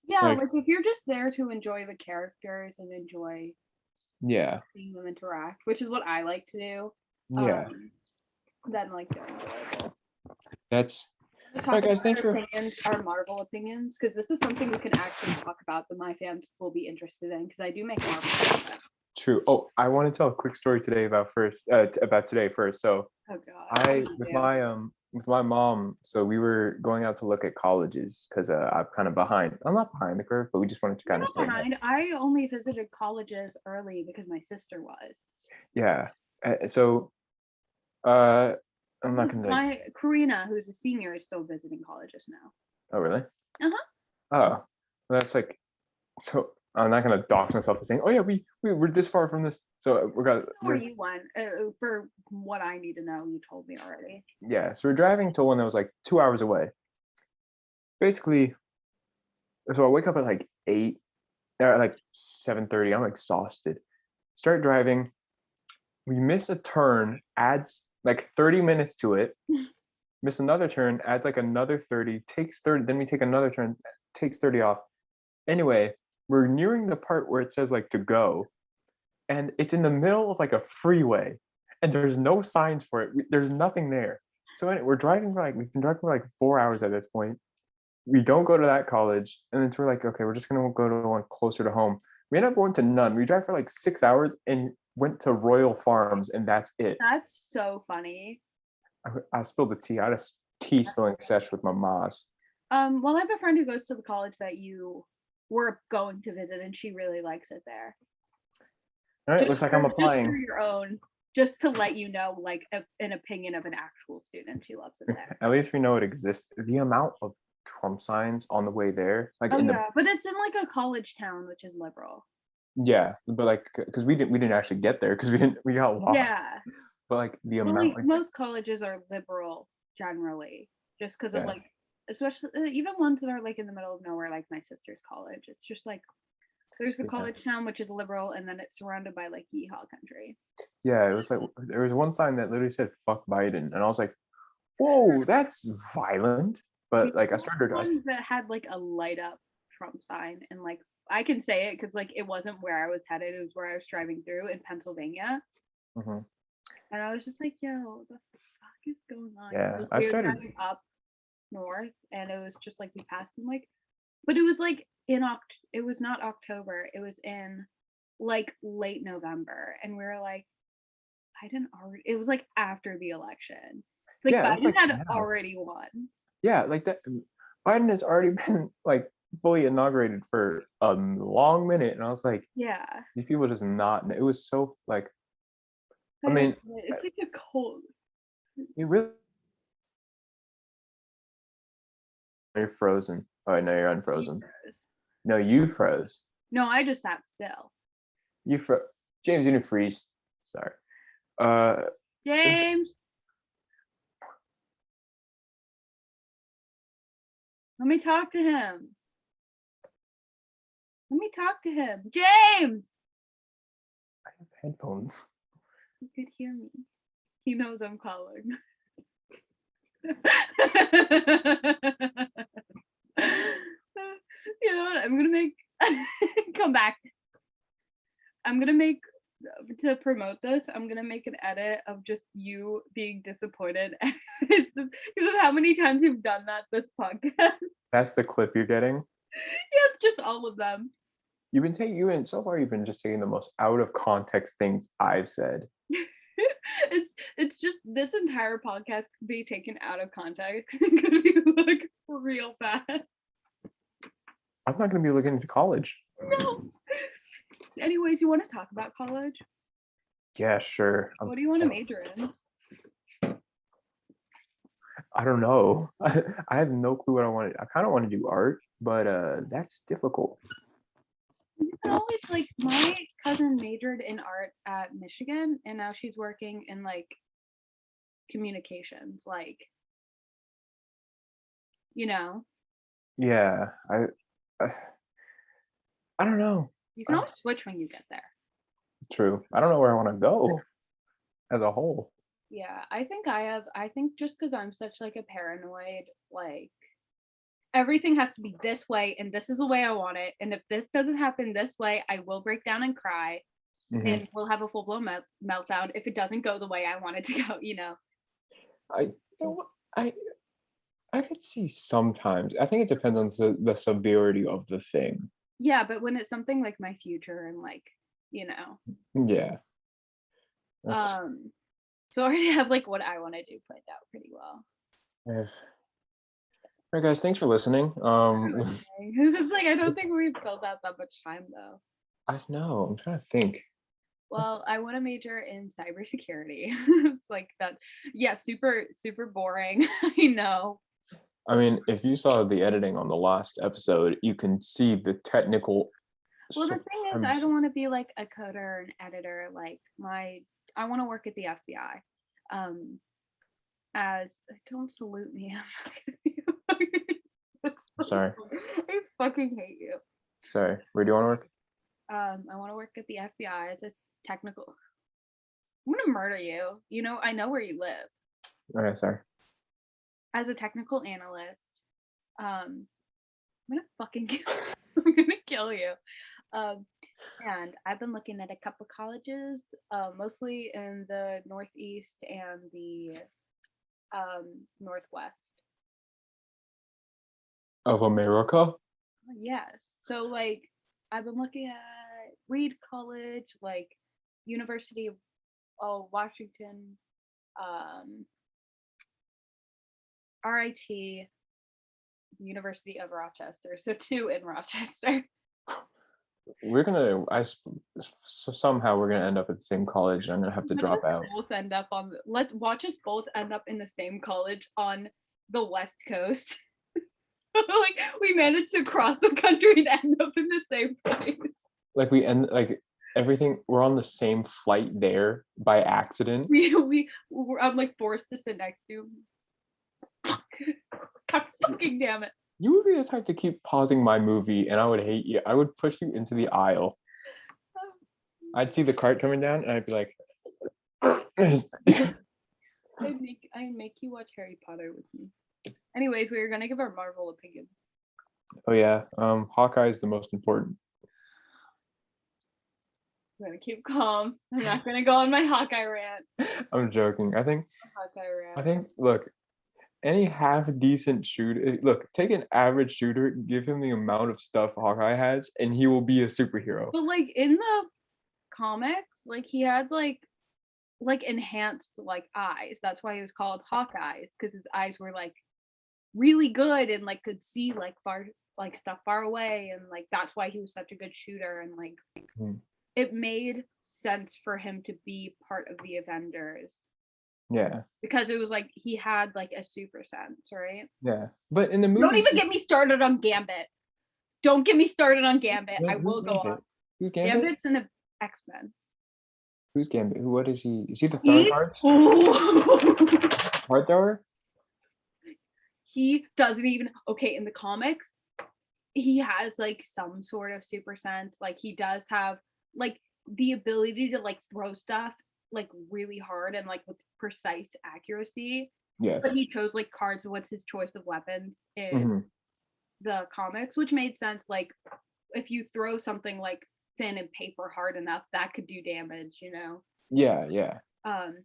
yeah, Like, like if you're just there to enjoy the characters and enjoy yeah, seeing them interact, which is what I like to do, yeah. then like they're enjoyable. That's To all talk right, guys. about Thanks our for. opinions, our Marvel opinions, because this is something we can actually talk about that my fans will be interested in, because I do make Marvel content. True. Oh, I want to tell a quick story today about today first. So Oh god. I with my mom, so we were going out to look at colleges because I'm kind of behind. I'm not behind the curve, but we just wanted to You're kind of not stay ahead. behind. I only visited colleges early because my sister was. Yeah. So uh I'm not gonna like. My Karina, who's a senior, is still visiting colleges now. Oh really? Uh-huh. Oh, well, that's like. So I'm not gonna dox myself to saying, oh yeah, we're this far from this. So Where you went, for what I need to know, you told me already. yeah. So we're driving to one that was like 2 hours away. Basically, so I wake up at like 8 or like 7:30. I'm exhausted. Start driving. We miss a turn. Adds like 30 minutes to it. Miss another turn. Adds like another 30. Takes 30. Then we take another turn. Takes 30 off. Anyway, we're nearing the part where it says like to go, and it's in the middle of like a freeway, and there's no signs for it. There's nothing there. So we're driving for like we've been driving for like 4 hours at this point. We don't go to that college, and then we're like, okay, we're just gonna go to one closer to home. We end up going to none. We drive for like 6 hours and went to Royal Farms, and that's it. That's so funny. I spilled the tea. I had a tea spilling sesh with my mas. Well, I have a friend who goes to the college that you were going to visit, and she really likes it there. All right, looks like I'm Just applying. for your own, just to let you know, like an opinion of an actual student. She loves it there. At least we know it exists. The amount of Trump signs on the way there, like Oh in the yeah, but it's in like a college town, which is liberal. yeah, but like because we didn't actually get there because we got lost. Yeah, But like the well, amount, like like most colleges are liberal generally, just because of yeah, like, especially even ones that are like in the middle of nowhere, like my sister's college. It's just like there's the yeah, college town, which is liberal, and then it's surrounded by like yeehaw country. yeah. It was like there was one sign that literally said "fuck Biden," and I was like, "Whoa, that's violent." But like I started, One that had like a light up Trump sign, and like I can say it because like it wasn't where I was headed; it was where I was driving through in Pennsylvania, Mhm. and I was just like, "Yo, the fuck is going on?" Yeah, So I we were started. driving up north, and it was just like we passed them like, but it was like in It was not October. It was in like late November, and we were like, Biden already. It was like after the election. Like Yeah, that's Biden like had now. already won. Yeah, like that. Biden has already been like fully inaugurated for a long minute, and I was like, Yeah. these people just not. It was so like. I I mean, don't know, it's like a cold. it really. You're frozen. Oh, I know you're unfrozen. Froze. No, you froze. No, I just sat still. You froze. James, you didn't freeze. Sorry. Uh, James, let me talk to him. Let me talk to him. James! headphones. You could hear me. He knows I'm calling. You know what? I'm gonna make come back. I'm gonna make to promote this. I'm gonna make an edit of just you being disappointed. It's just because of how many times you've done that this podcast. That's the clip you're getting. Yeah, it's just all of them. So far you've been just taking the most out of context things I've said. It's just this entire podcast could be taken out of context and could be like real bad. I'm not gonna be looking into college. No. Anyways, you want to talk about college? Yeah, sure. What do you want to major in? I don't know. I have no clue what I want. I kind of want to do art, but that's difficult. You can always like my cousin majored in art at Michigan and now she's working in like communications, like you know. Yeah, I don't know. You can always switch when you get there. True. I don't know where I want to go as a whole. Yeah, I think just because I'm such like a paranoid, like everything has to be this way and this is the way I want it. And if this doesn't happen this way, I will break down and cry and we'll have a full-blown meltdown if it doesn't go the way I want it to go, you know. I could see sometimes. I think it depends on the severity of the thing. Yeah, but when it's something like my future and like, you know. Yeah. So I already have like what I want to do planned out pretty well. All right, guys, thanks for listening. It's like I don't think we've filled out that much time though. I know. I'm trying to think. Well, I want to major in cybersecurity. It's like that. Yeah, super boring. I know. I mean, if you saw the editing on the last episode, you can see the technical. Well, the thing is, I don't want to be like a coder or an editor. Like I want to work at the FBI. As don't salute me. Sorry. I fucking hate you. Sorry. Where do you want to work? I want to work at the FBI as a technical. I'm gonna murder you. You know, I know where you live. All right, sorry. As a technical analyst, I'm gonna fucking kill. I'm gonna kill you. And I've been looking at a couple colleges, mostly in the Northeast and the Northwest. Of America? Yes. So like I've been looking at Reed College, like University of Washington, RIT, University of Rochester. So 2 in Rochester. Somehow we're gonna end up at the same college and I'm gonna have to drop out. Both end up on let's watch us both end up in the same college on the West Coast. Like we managed to cross the country and end up in the same place. Like we're on the same flight there by accident. I'm like forced to sit next to you. God fucking damn it. You would be the type to keep pausing my movie and I would hate you. I would push you into the aisle. I'd see the cart coming down and I'd be like I make you watch Harry Potter with me. Anyways, we were gonna give our Marvel opinion. Oh yeah. Hawkeye is the most important. I'm gonna keep calm. I'm not gonna go on my Hawkeye rant. I'm joking. I think look, any half decent shooter, take an average shooter, give him the amount of stuff Hawkeye has, and he will be a superhero. But like in the comics, like he had like enhanced like eyes. That's why he was called Hawkeyes, because his eyes were like really good and like could see like far like stuff far away, and like that's why he was such a good shooter, and like it made sense for him to be part of the Avengers. Yeah. Because it was like he had like a super sense, right? Yeah. But in the movie, don't even get me started on Gambit. Don't get me started on Gambit. I will go on. Who's Gambit? Gambit's in the X-Men. Who's Gambit? What is he? Is he the throwing cards? Card thrower? He doesn't even in the comics, he has like some sort of super sense. Like he does have like the ability to like throw stuff like really hard and like with precise accuracy. Yeah. But he chose like cards with his choice of weapons in Hmm. the comics, which made sense. Like if you throw something like thin and paper hard enough, that could do damage, you know. Yeah, yeah. And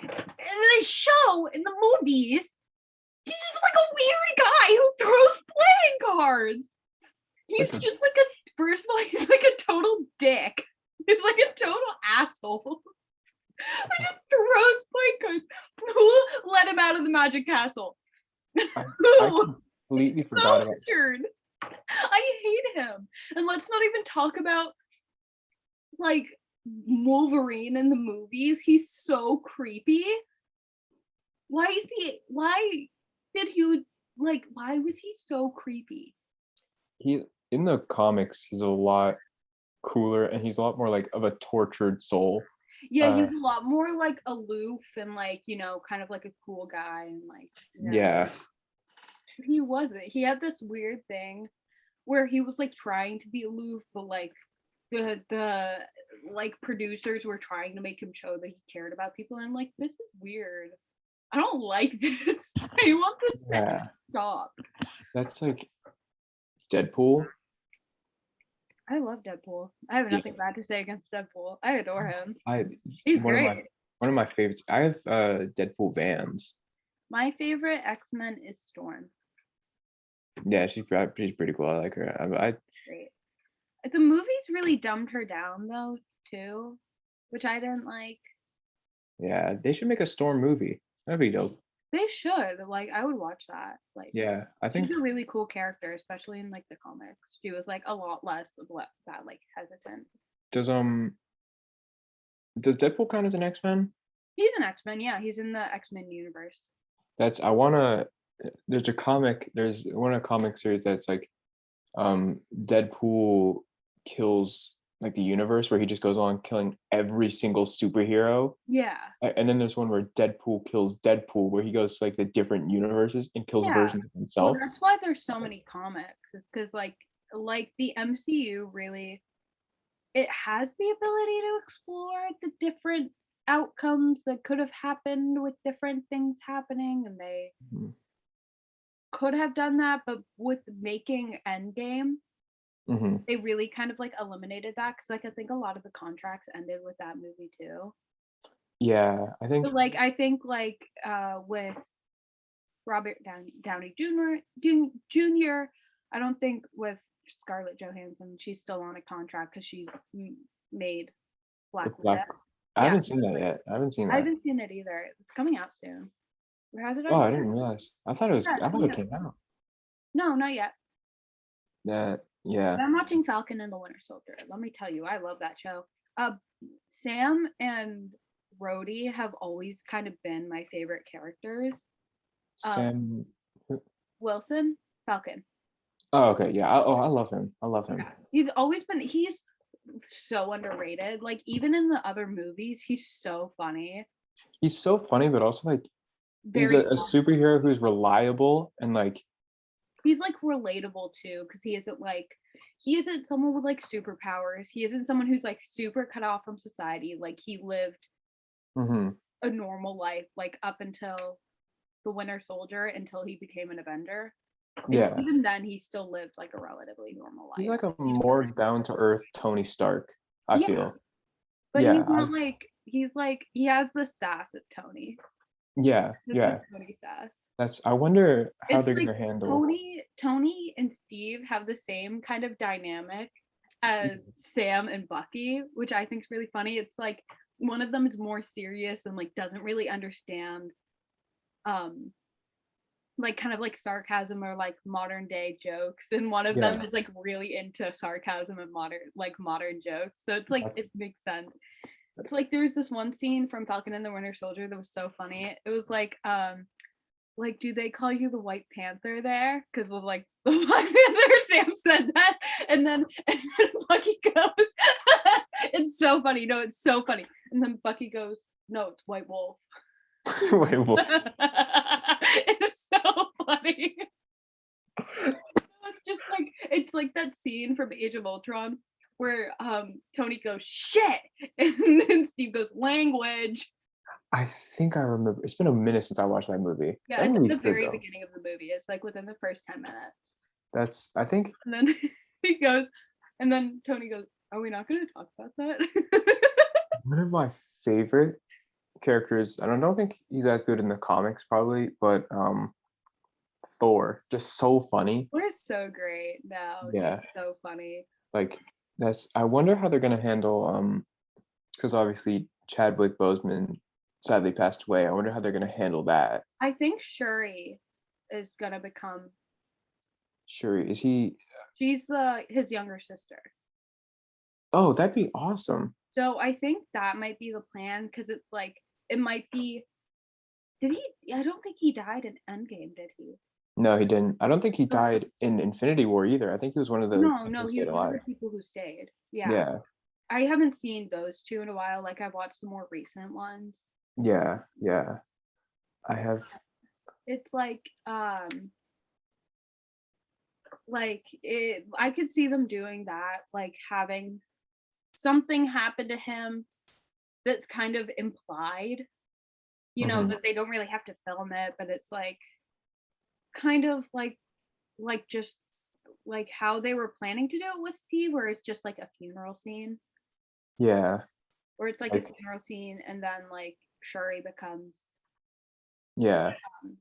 they show in the movies, he's just like a weird guy who throws playing cards. He's Like a- just like first of all, he's like a total dick. He's like a total asshole. Who just throws playing cards. Who let him out of the magic castle? I Who? completely So forgot about. weird. I hate him. And let's not even talk about like Wolverine in the movies. He's so creepy. Why was he so creepy? He in the comics, he's a lot cooler, and he's a lot more like of a tortured soul. Yeah, he Uh, was a lot more like aloof and like, you know, kind of like a cool guy and like, you know, yeah, he wasn't. He had this weird thing where he was like trying to be aloof, but like the like producers were trying to make him show that he cared about people. And I'm like, this is weird. I don't like this. I want this to yeah. stop. That's like Deadpool. I love Deadpool. I have Yeah, nothing bad to say against Deadpool. I adore him. I He's one of my great. one of my favorites. I have Deadpool Vans. My favorite X-Men is Storm. Yeah, she's pretty cool. I like her. Great. The movies really dumbed her down though, too, which I didn't like. Yeah, they should make a Storm movie. That'd be dope. They should. Like, I would watch that. Like, Yeah, I think she's a really cool character, especially in like the comics. She was like a lot less of that like hesitant. does does Deadpool count as an X-Men? He's an X-Men, yeah. He's in the X-Men universe. That's I wanna. There's a comic. There's one of the comic series that's like Deadpool kills like the universe where he just goes on killing every single superhero. Yeah. And then there's one where Deadpool kills Deadpool where he goes to like the different universes and kills Yeah. versions of Well, himself. that's why there's so many comics. It's because like the MCU really it has the ability to explore the different outcomes that could have happened with different things happening, and they Mhm. could have done that, but with making Endgame, Mhm. they really kind of like eliminated that because like I think a lot of the contracts ended with that movie too. Yeah, I think But like I think like with Robert Downey Jr. I don't think with Scarlett Johansson she's still on a contract because she made the Black Widow. Black. I Yeah, haven't seen that like, yet. I haven't seen I that. haven't seen it either. It's coming out soon. Or has it Oh, already? I didn't realize. I thought it was. Yeah, it's I thought coming it out came soon. out. No, not yet. That yeah. But I'm watching Falcon and the Winter Soldier. Let me tell you, I love that show. Sam and Rhodey have always kind of been my favorite characters. Um, Sam. Wilson, Falcon. Oh, okay. Yeah. I love him. I love him. Yeah. He's so underrated. Like even in the other movies, he's so funny. He's so funny, but also like he's Very a superhero who's reliable and like he's like relatable too, because he isn't someone with like superpowers. He isn't someone who's like super cut off from society. Like he lived mhm. a normal life, like up until the Winter Soldier, until he became an Avenger. And Yeah. even then, he still lived like a relatively normal life. He's like a more down to earth Tony Stark, I Yeah. feel. But Yeah, he's not like he has the sass of Tony. yeah, This yeah. is Tony sass. That's I wonder how It's they're like gonna handle. Tony and Steve have the same kind of dynamic as Sam and Bucky, which I think is really funny. It's like one of them is more serious and like doesn't really understand like kind of like sarcasm or like modern day jokes, and one of them Yeah. is like really into sarcasm and modern jokes, so it's like That's it makes sense. It's like there's this one scene from Falcon and the Winter Soldier that was so funny. It was like do they call you the White Panther there because of like the Black Panther? Sam said that, and then Bucky goes it's so funny, no, it's so funny, and then Bucky goes, no, it's White Wolf. Wait, well, It's so funny. It's just like it's like that scene from Age of Ultron where Tony goes shit and then Steve goes language. I think I remember. It's been a minute since I watched that movie. Yeah, That it's at movie's the good very though. beginning of the movie. It's like within the first 10 minutes. That's I think And then he goes, and then Tony goes, "Are we not going to talk about that?" one of my favorite characters, and I don't think he's as good in the comics probably, but Thor, just so funny. We're so great now. He's Yeah, so funny. like that's. I wonder how they're gonna handle because obviously Chadwick Boseman sadly passed away. I wonder how they're gonna handle that. I think Shuri is gonna become. Sure, is he? She's the his younger sister. Oh, that'd be awesome. So I think that might be the plan because it's like it might be. Did he? I don't think he died in Endgame, did he? No, he didn't. I don't think he So- died in Infinity War either. I think he was one of the No, people no, who he stayed was one of alive. the people who stayed. Yeah, Yeah, I haven't seen those two in a while. Like I've watched the more recent ones. yeah, yeah. I have. It's like it. I could see them doing that, like having something happen to him that's kind of implied. Mhm. That they don't really have to film it, but it's like kind of like just like how they were planning to do it with Steve, where it's just like a funeral scene, Yeah, where it's like a like funeral scene, and then like Shuri becomes yeah, um,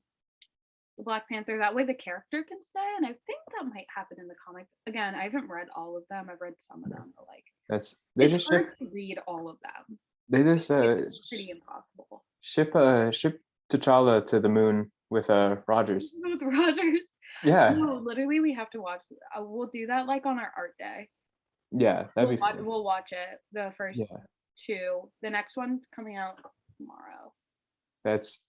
the Black Panther. That way, the character can stay, and I think that might happen in the comics. Again, I haven't read all of them. I've read some of yeah. them, but like That's they it's just ship. hard to read all of them. They just It's pretty impossible. ship T'Challa to the moon with Rogers. With Rogers. Yeah, No, literally, we have to watch. We'll do that like on our art day. yeah, that'd be fun. We'll watch it. The first Yeah, two. The next one's coming out tomorrow. that's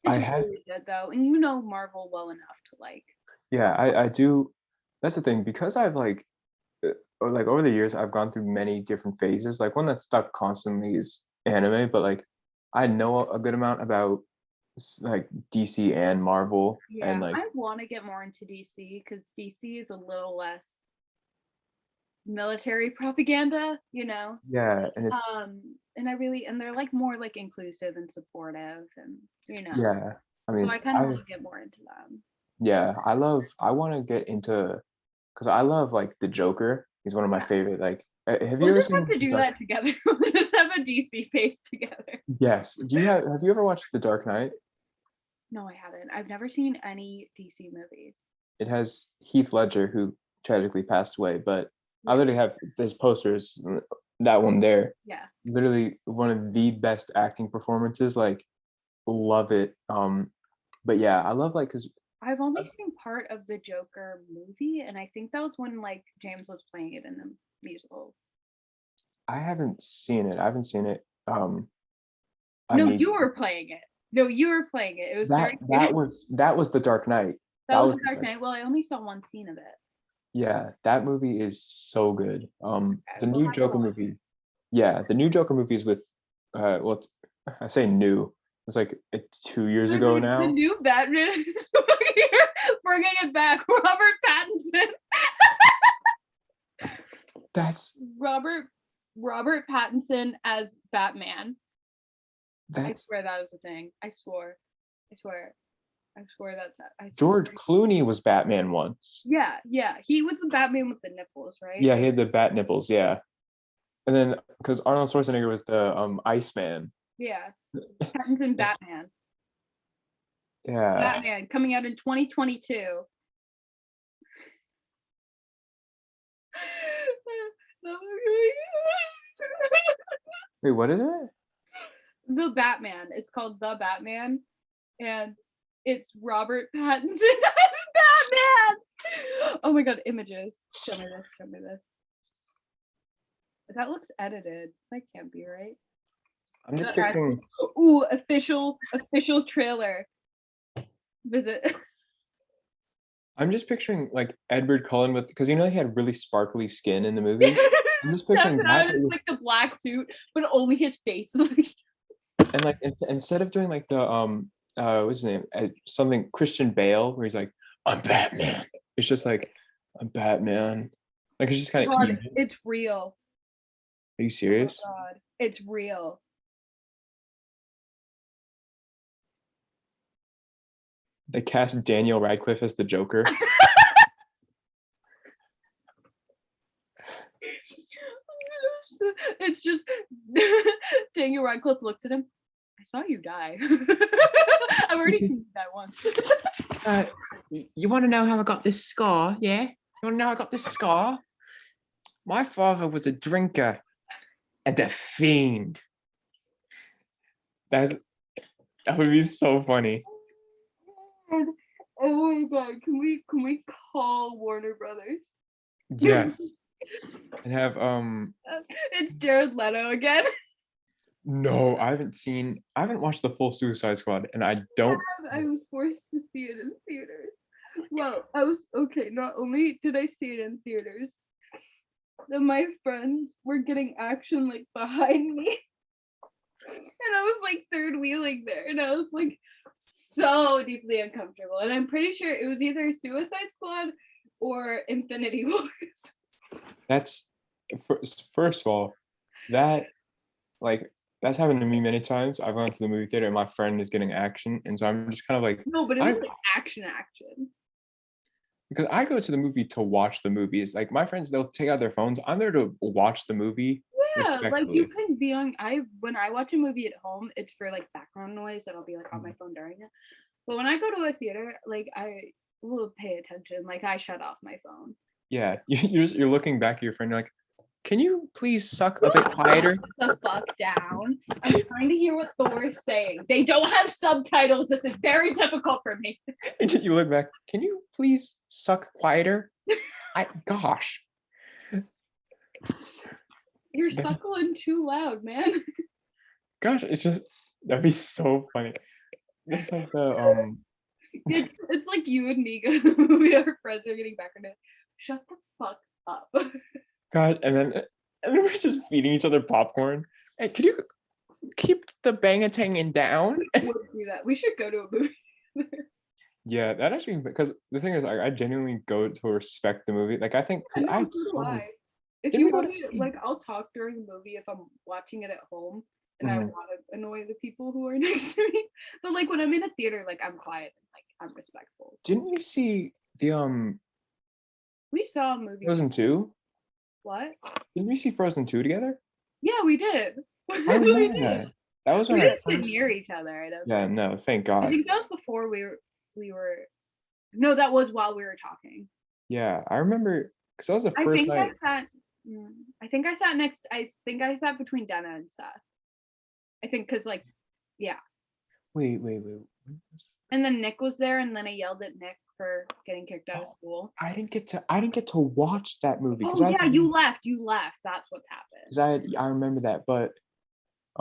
I It's had really good though, and Marvel well enough to like. yeah, I do. That's the thing because I've or like over the years I've gone through many different phases. Like one that stuck constantly is anime, but like I know a good amount about like DC and Marvel and Yeah, like I want to get more into DC because DC is a little less military propaganda. yeah, and it's And they're like more like inclusive and supportive, and. yeah. I So mean, I kind of want to get more into them. yeah, I want to get into because I love like the Joker. He's one of my Yeah. favorite. Like, have you We'll ever just have seen to the do Dark? that together. We'll just have a DC face together. Yes. Have you ever watched The Dark Knight? No, I haven't. I've never seen any DC movies. It has Heath Ledger, who tragically passed away, but I Yeah. literally have his posters. That one there, Yeah. literally one of the best acting performances. Like, love it. But yeah, I love like because I've only seen part of the Joker movie, and I think that was when like James was playing it in the musical. I haven't seen it. I haven't seen it. I No, need you were playing it. No, you were playing it. It was during that was The Dark Knight. that That was was the Dark Knight. Well, I only saw one scene of it. yeah, that movie is so good. Okay, The we'll new have to Joker watch. movie, yeah, the new Joker movie is with, well, I say new. It's like 2 years ago The now. new Batman is here, bringing it back. Robert Pattinson. That's Robert Robert Pattinson as Batman. I that's swear that was a thing. I swore. I swear. I swear that's that. I swear. George Clooney was Batman once. Yeah, yeah. He was the Batman with the nipples, right? Yeah, he had the bat nipples. Yeah, and then because Arnold Schwarzenegger was the Iceman. Yeah. Pattinson Batman. Yeah. Batman coming out in 2022. Wait, what is it? The Batman. It's called The Batman, and it's Robert Pattinson as Batman. Oh my god, images. Show me this. Show me this. That looks edited. That can't be right. I'm just The actual, picturing. ooh, official trailer. Visit. I'm just picturing like Edward Cullen with because he had really sparkly skin in the movies. I'm just That's picturing that, how it's like the black suit, but only his face is like and like instead of doing like the what's his name, something Christian Bale where he's like I'm Batman. It's just like I'm Batman. Like it's just kind of God, evil. it's real. Are you Oh my serious? god. It's real. they cast Daniel Radcliffe as the Joker. It's just Daniel Radcliffe looks at him. I saw you die. I've already seen you die once. You want to know how I got this scar? Yeah? You want to know how I got this scar? My father was a drinker and a fiend. That would be so funny. Oh my god, can we call Warner Brothers? Yes. And have It's Jared Leto again. no, I haven't watched the full Suicide Squad, and I don't. I was forced to see it in theaters. Well, I was okay. Not only did I see it in theaters, then my friends were getting action like behind me, and I was like third wheeling there, and I was like so deeply uncomfortable. And I'm pretty sure it was either Suicide Squad or Infinity Wars. That's first of all, that like that's happened to me many times. I've gone to the movie theater and my friend is getting action, and so I'm just kind of like, No, but it was like action. because I go to the movie to watch the movies. Like my friends, they'll take out their phones. I'm there to watch the movie. Yeah, like you can be on. When I watch a movie at home, it's for like background noise, and I'll be like on my phone during it. But when I go to a theater, like I will pay attention. Like I shut off my phone. Yeah, you're looking back at your friend. You're like, can you please suck a bit quieter? The fuck down. I'm trying to hear what Thor is saying. They don't have subtitles. This is very difficult for me. And you look back. Can you please suck quieter? Gosh. You're suckling too loud, man. Gosh, it's just that'd be so funny. It's like the It's like you and me go to the movie. Our friends are getting back on it. Shut the fuck up. God, and then we're just feeding each other popcorn. Hey, could you keep the bang-a-tangin' down? We'll do that. We should go to a movie. Yeah, that actually, because the thing is, I genuinely go to respect the movie. Like I think If you want to, like, I'll talk during the movie if I'm watching it at home, and I want to annoy the people who are next to me. But like when I'm in a theater, like I'm quiet and like I'm respectful. Didn't we see the We saw a movie. Frozen 2? What? Didn't we see Frozen 2 together? Yeah, we did. I remember that. That was when we I didn't sit near each other. I don't Yeah, think. no, thank God. I think that was before we were. No, that was while we were talking. Yeah, I remember because that was the first night. I think I sat next. I think I sat between Dana and Seth. I think because like, yeah. Wait. And then Nick was there, and then I yelled at Nick for getting kicked out of school. I didn't get to watch that movie. Oh yeah, you left. That's what's happened. Because I remember that, but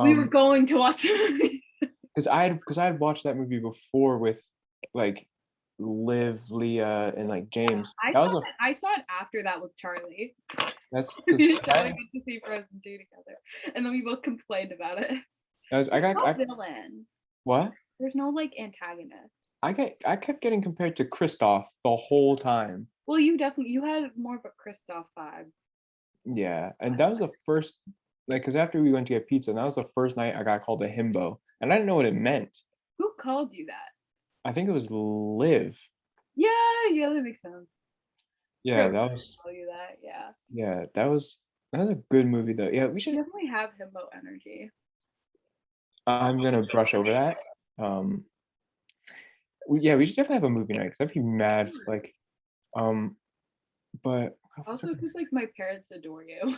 we were going to watch the movie. Because I had watched that movie before with like Liv, Leah, and like James. I saw it after that with Charlie. That's we got to see Frozen 2 together, and then we both complained about it. Villain. What? There's no like antagonist. I kept getting compared to Kristoff the whole time. Well, you had more of a Kristoff vibe. Yeah, and that was the first, like, because after we went to get pizza, and that was the first night I got called a himbo, and I didn't know what it meant. Who called you that? I think it was Liv. Yeah, that makes sense. Yeah, that was. Tell you that, yeah. Yeah, that was a good movie though. Yeah, we should definitely have himbo energy. I'm gonna brush over that. We should definitely have a movie night because I'd be mad. Like, but also because like my parents adore you.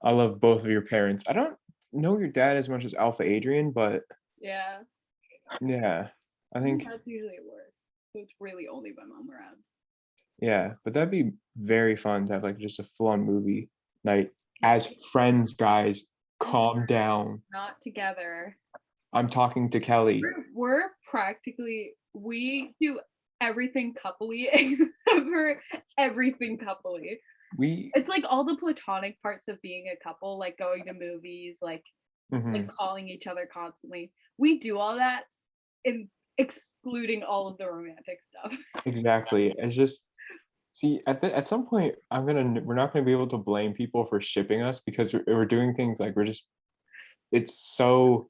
I love both of your parents. I don't know your dad as much as Alpha Adrian, but yeah, I think that's usually at work, so it's really only my mom around. Yeah, but that'd be very fun to have like just a full-on movie night as friends, guys. Calm down. Not together. I'm talking to Kelly. We're practically, we do everything coupley except for everything coupley. It's like all the platonic parts of being a couple, like going to movies, like calling each other constantly. We do all that, excluding all of the romantic stuff. Exactly. It's just at some point we're not gonna be able to blame people for shipping us because we're doing things like it's so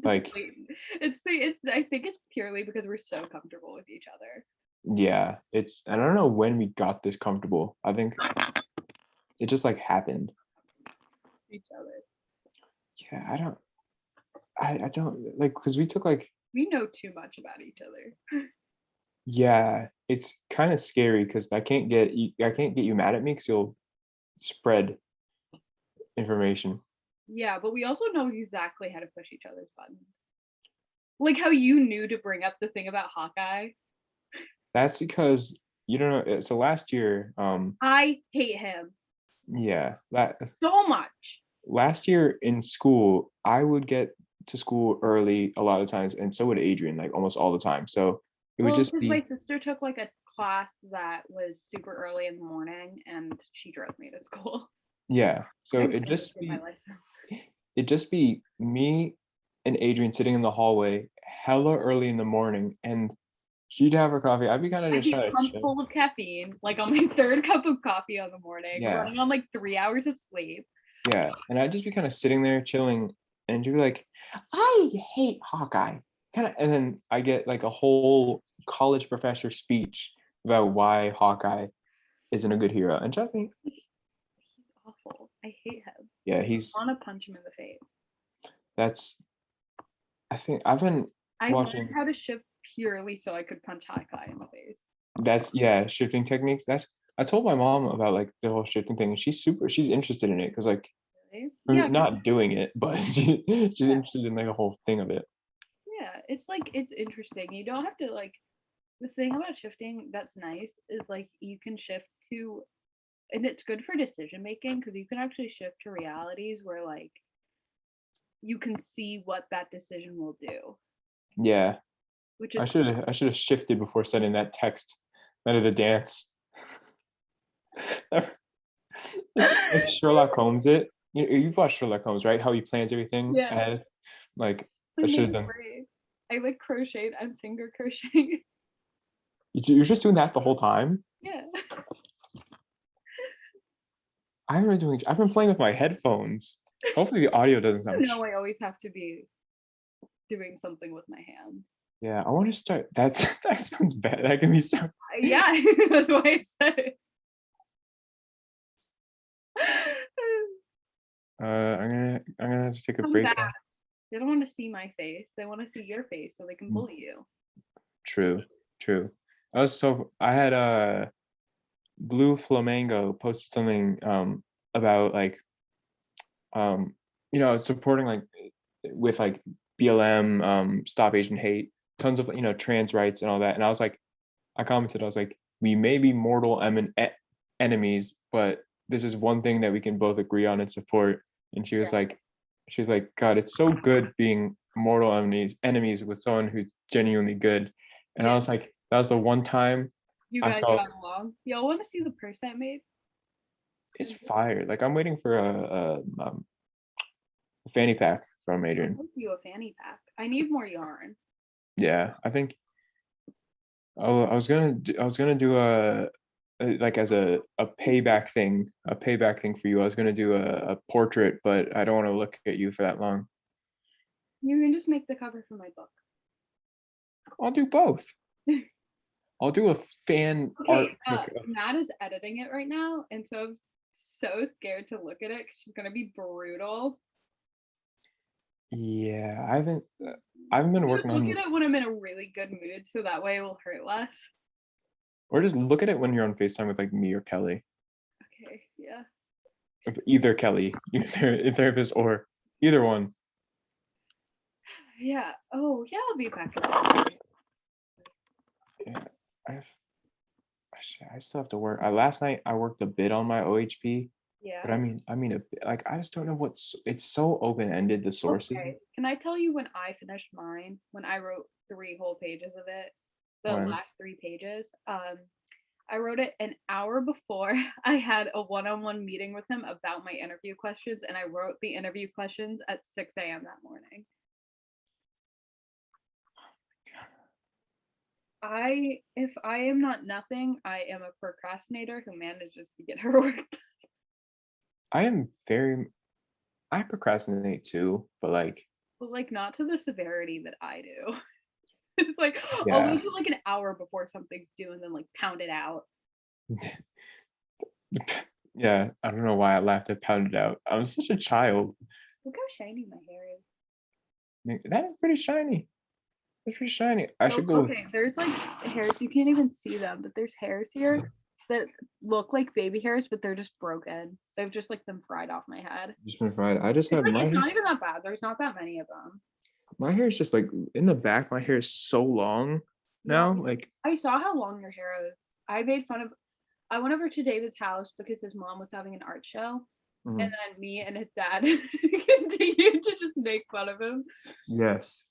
Like, Blatant. It's I think it's purely because we're so comfortable with each other. yeah, it's I don't know when we got this comfortable. I think it just like happened. Each other. Yeah, I don't like because we took like We know too much about each other. yeah, it's kind of scary because I can't get you mad at me because you'll spread information. Yeah, but we also know exactly how to push each other's buttons. Like how you knew to bring up the thing about Hawkeye. That's because you don't know. So last year, I hate him yeah, that so much. last year in school, I would get to school early a lot of times, and so would Adrian, like almost all the time. So it would Well, just because my be sister took like a class that was super early in the morning and she drove me to school. yeah. So I wanted to get my license. it'd just be me and Adrian sitting in the hallway hella early in the morning, and she'd have her coffee. I'd be kind of I'd just be trying to pumped chill. full of caffeine, like on my third cup of coffee on the morning, Yeah, running on like 3 hours of sleep. yeah. And I'd just be kind of sitting there chilling, and she'd be like, "I hate Hawkeye." Kind of, and then I get like a whole college professor speech about why Hawkeye isn't a good hero. And trust me, He's awful. I hate him. yeah, I want to punch him in the face. that's, I think I've been I learned watching, how to shift purely so I could punch Hawkeye in the face. yeah, shifting techniques. I told my mom about like the whole shifting thing, and she's interested in it because like, Really? I Yeah, mean, not doing it, but she's yeah, interested in like the whole thing of it. yeah. It's like it's interesting. You don't have to like the thing about shifting that's nice is like you can shift to and it's good for decision making because you can actually shift to realities where like you can see what that decision will do, Yeah, which is cool. I should have shifted before sending that text. That of the dance. It's like Sherlock Holmes. You've watched Sherlock Holmes, right? How he plans everything Yeah, ahead. Like I I should made have a done. braid. I like crocheted and finger crocheting. You're just doing that the whole time. Yeah. I've been playing with my headphones. Hopefully the audio doesn't You sound. know, I always have to be doing something with my hands. Yeah, I want to start. That sounds bad. That can be so. Yeah, that's why I said it. I'm gonna have to take a Come break back. now. They don't want to see my face. They want to see your face so they can Mm, bully you. true, true. I had Blue Flamingo posted something about like supporting like with like BLM, Stop Asian Hate, tons of trans rights and all that. And I commented, I was like, we may be mortal enemies, but this is one thing that we can both agree on and support. And she was like, God, it's so good being mortal enemies with someone who's genuinely good. And I Yeah. was like, that was the one time You I guys felt got along. Y'all want to see the purse I made? it's fired. Like I'm waiting for a fanny pack from I'll Adrian. make you a fanny pack. I need more yarn. Yeah, I think I was gonna do like as a payback thing for you. I was gonna do a portrait, but I don't want to look at you for that long. You can just make the cover for my book. I'll do both. I'll do a fan art Okay, pic Matt is editing it right now, and so I'm so scared to look at it because she's gonna be brutal. yeah, I haven't been I should working look on at it when I'm in a really good mood, so that way it will hurt less. or just look at it when you're on FaceTime with like me or Kelly. Okay, yeah. Either Kelly, either a therapist or either one. Yeah. Oh, yeah, I'll be back in a Yeah, I've I still have to work. Last night I worked a bit on my OHP, but Yeah. like I just don't know it's so open ended the sources. Okay. Can I tell you when I finished mine? When I wrote 3 whole pages of it, the When last 3 pages. I wrote it an hour before I had a one-on-one meeting with him about my interview questions, and I wrote the interview questions at 6 a.m. that morning. If I am not nothing, I am a procrastinator who manages to get her work done. I am very I procrastinate too, but like but like not to the severity that I do. It's like I'll Yeah. wait till like an hour before something's due and then like pound it out. Yeah, I don't know why I laughed at pounded out. I'm such a child. Look how shiny my hair is. That is pretty shiny. It's pretty shiny. I So should go with okay, there's like hairs, you can't even see them, but there's hairs here that look like baby hairs, but they're just broken. They've just like been fried off my head. just been fried. I just It's have like my it's hair. not even that bad. There's not that many of them. My hair is just like in the back. My hair is so long Yeah, now. Like, I saw how long your hair is. I made fun of I went over to David's house because his mom was having an art show. And mhm, then me and his dad continued to just make fun of him. yes,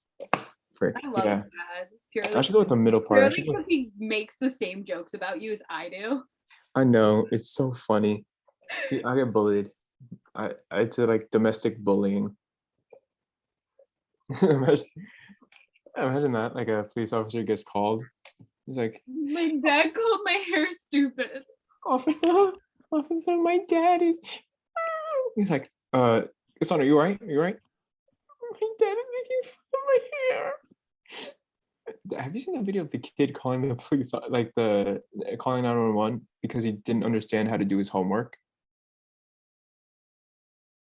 frick. I love his Yeah, dad I should go with the middle part. I purely should go. because he makes the same jokes about you as I do. I know it's so funny. I get bullied. It's like domestic bullying. imagine, imagine that. Like a police officer gets called. He's like, My dad called my hair stupid. officer, officer, my dad is. He's like, son, are you right? Are you right? My dad is making fun of my hair. Have you seen the video of the kid calling the police, like the calling 911 because he didn't understand how to do his homework?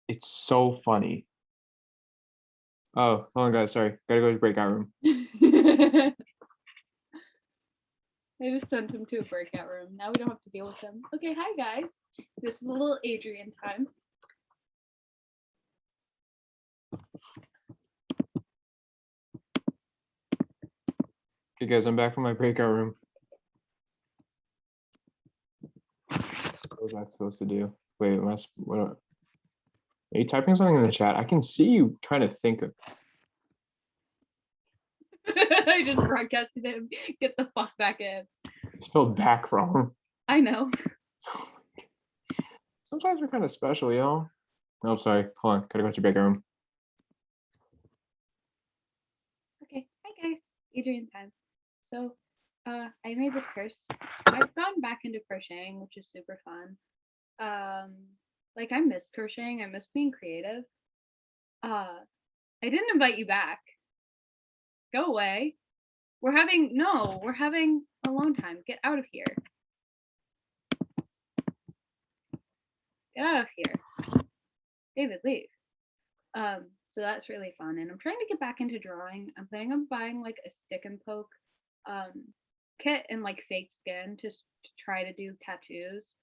It's so funny. Oh, hold on, guys. Sorry, gotta go to the breakout room. I just sent him to a breakout room. Now we don't have to deal with him. Okay, hi guys. This is a little Adrian time. Okay, guys, I'm back from my breakout room. What was I supposed to do? Wait, what? Are you typing something in the chat? I can see you trying to think of. I just broadcasted him. Get the fuck back in. Spelled back wrong. I know. Sometimes we're kind of special, y'all. Oh, sorry. Hold on. Gotta go to the breakout room. Okay, hi guys. Adrian time. So, I made this purse. I've gone back into crocheting, which is super fun. Like I miss crocheting. I miss being creative. I didn't invite you back. Go away. We're having alone time. Get out of here. Get out of here. David, leave. So that's really fun. And I'm trying to get back into drawing. I'm planning on buying like a stick and poke kit and like fake skin to try to do tattoos.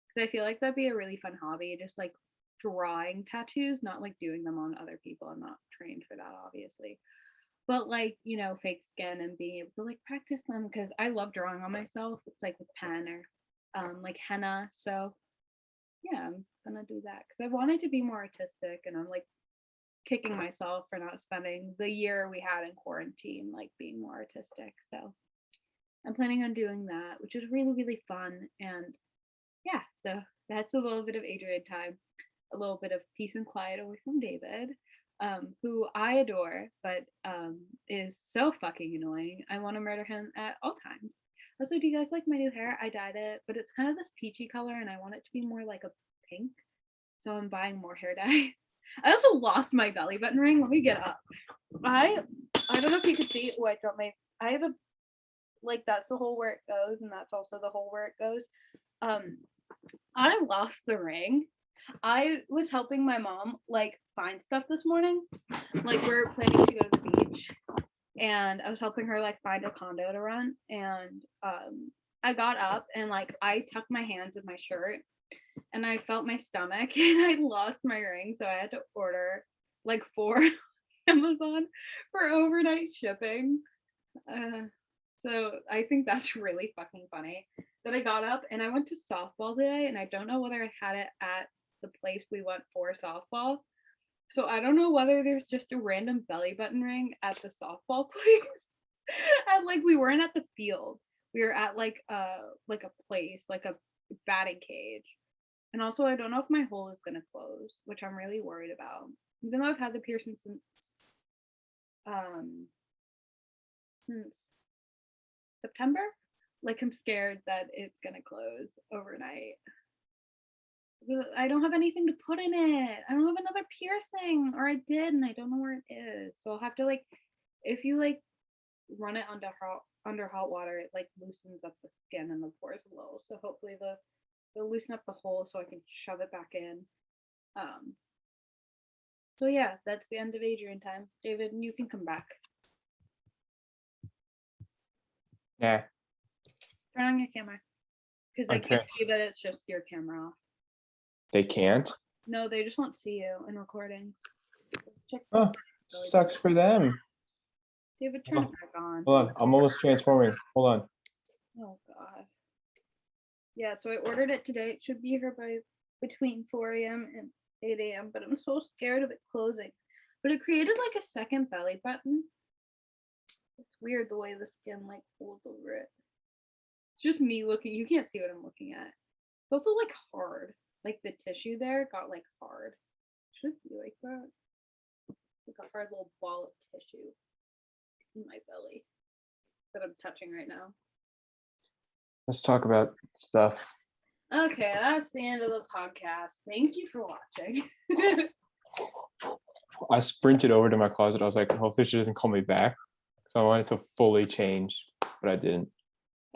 Because I feel like that'd be a really fun hobby, just like drawing tattoos, not like doing them on other people. I'm not trained for that, obviously. But like, fake skin and being able to like practice them because I love drawing on myself. It's like with pen or like henna. So yeah, I'm gonna do that because I wanted to be more artistic and I'm like kicking myself for not spending the year we had in quarantine like being more artistic. So I'm planning on doing that, which is really, really fun. And yeah, so that's a little bit of Adrian time, a little bit of peace and quiet away from David, who I adore, but is so fucking annoying. I want to murder him at all times. Also, do you guys like my new hair? I dyed it, but it's kind of this peachy color, and I want it to be more like a pink. So I'm buying more hair dye. I also lost my belly button ring. Let me get up. I don't know if you could see. Oh, I dropped my. I have a like that's the hole where it goes, and that's also the hole where it goes. I lost the ring. I was helping my mom like find stuff this morning. Like we're planning to go to the beach and I was helping her like find a condo to rent and I got up and like I tucked my hands in my shirt and I felt my stomach and I lost my ring so I had to order like 4 Amazon for overnight shipping. So I think that's really fucking funny that I got up and I went to softball today and I don't know whether I had it at the place we went for softball. So I don't know whether there's just a random belly button ring at the softball place. And like we weren't at the field. We were at like a place, like a batting cage. And also I don't know if my hole is gonna close, which I'm really worried about. Even though I've had the piercing um since September, like I'm scared that it's gonna close overnight. I don't have anything to put in it. I don't have another piercing, or I did, and I don't know where it is. So I'll have to like, if you like run it under hot water, it like loosens up the skin and the pores a little. So hopefully they'll loosen up the hole so I can shove it back in. So yeah, that's the end of Adrian time. David, you can come back. Yeah. Turn on your camera. Because I can't see that it's just your camera off. They can't? No, they just won't see you in recordings. Check Oh, sucks for them. David, turn it back on. Hold on, I'm almost transforming. Hold on. Oh god. Yeah, so I ordered it today. It should be here by between 4 a.m. and 8 a.m. But I'm so scared of it closing. But it created like a second belly button. It's weird the way the skin like folds over it. It's just me looking. You can't see what I'm looking at. It's also like hard. Like the tissue there got like hard. Should it be like that? Like a hard little ball of tissue in my belly that I'm touching right now. Let's talk about stuff. Okay, that's the end of the podcast. Thank you for watching. I sprinted over to my closet. I was like, hopefully she doesn't call me back. So I wanted to fully change, but I didn't.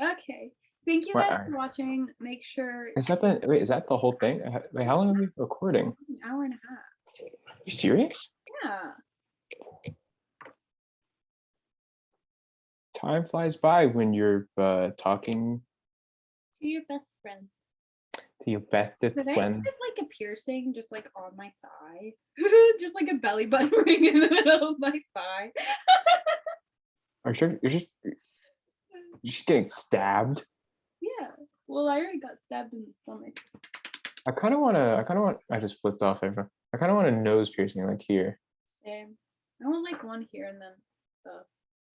Okay. Thank you guys for watching. Make sure. Is that the whole thing? Wait, how long are we recording? An hour and a half. Are you serious? Yeah. Time flies by when you're talking To your best friend. to your bestest Could I friend. just like a piercing just like on my thigh? Just like a belly button ring in the middle of my thigh. Are you sure you're just getting stabbed? Yeah. Well, I already got stabbed in the stomach. I just flipped off everyone. I kind of want a nose piercing like here. Same. I want like one here and then stuff.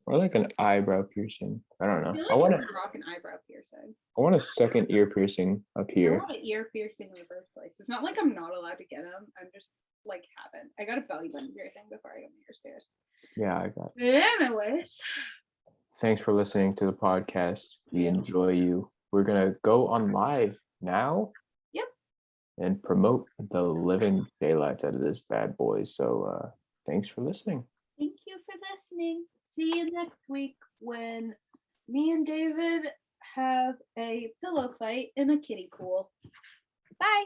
Or like an eyebrow piercing. I don't know. I want to rock an eyebrow piercing. I want a second ear piercing up here. I want an ear piercing in the first place. It's not like I'm not allowed to get them. I'm just like haven't. I got a belly button piercing before I got my ears pierced. Yeah, I got it. Anyways. Thanks for listening to the podcast. We enjoy you. We're gonna go on live now. Yep. And promote the living daylights out of this bad boy. So thanks for listening. Thank you for listening. See you next week when me and David have a pillow fight in a kiddie pool. Bye.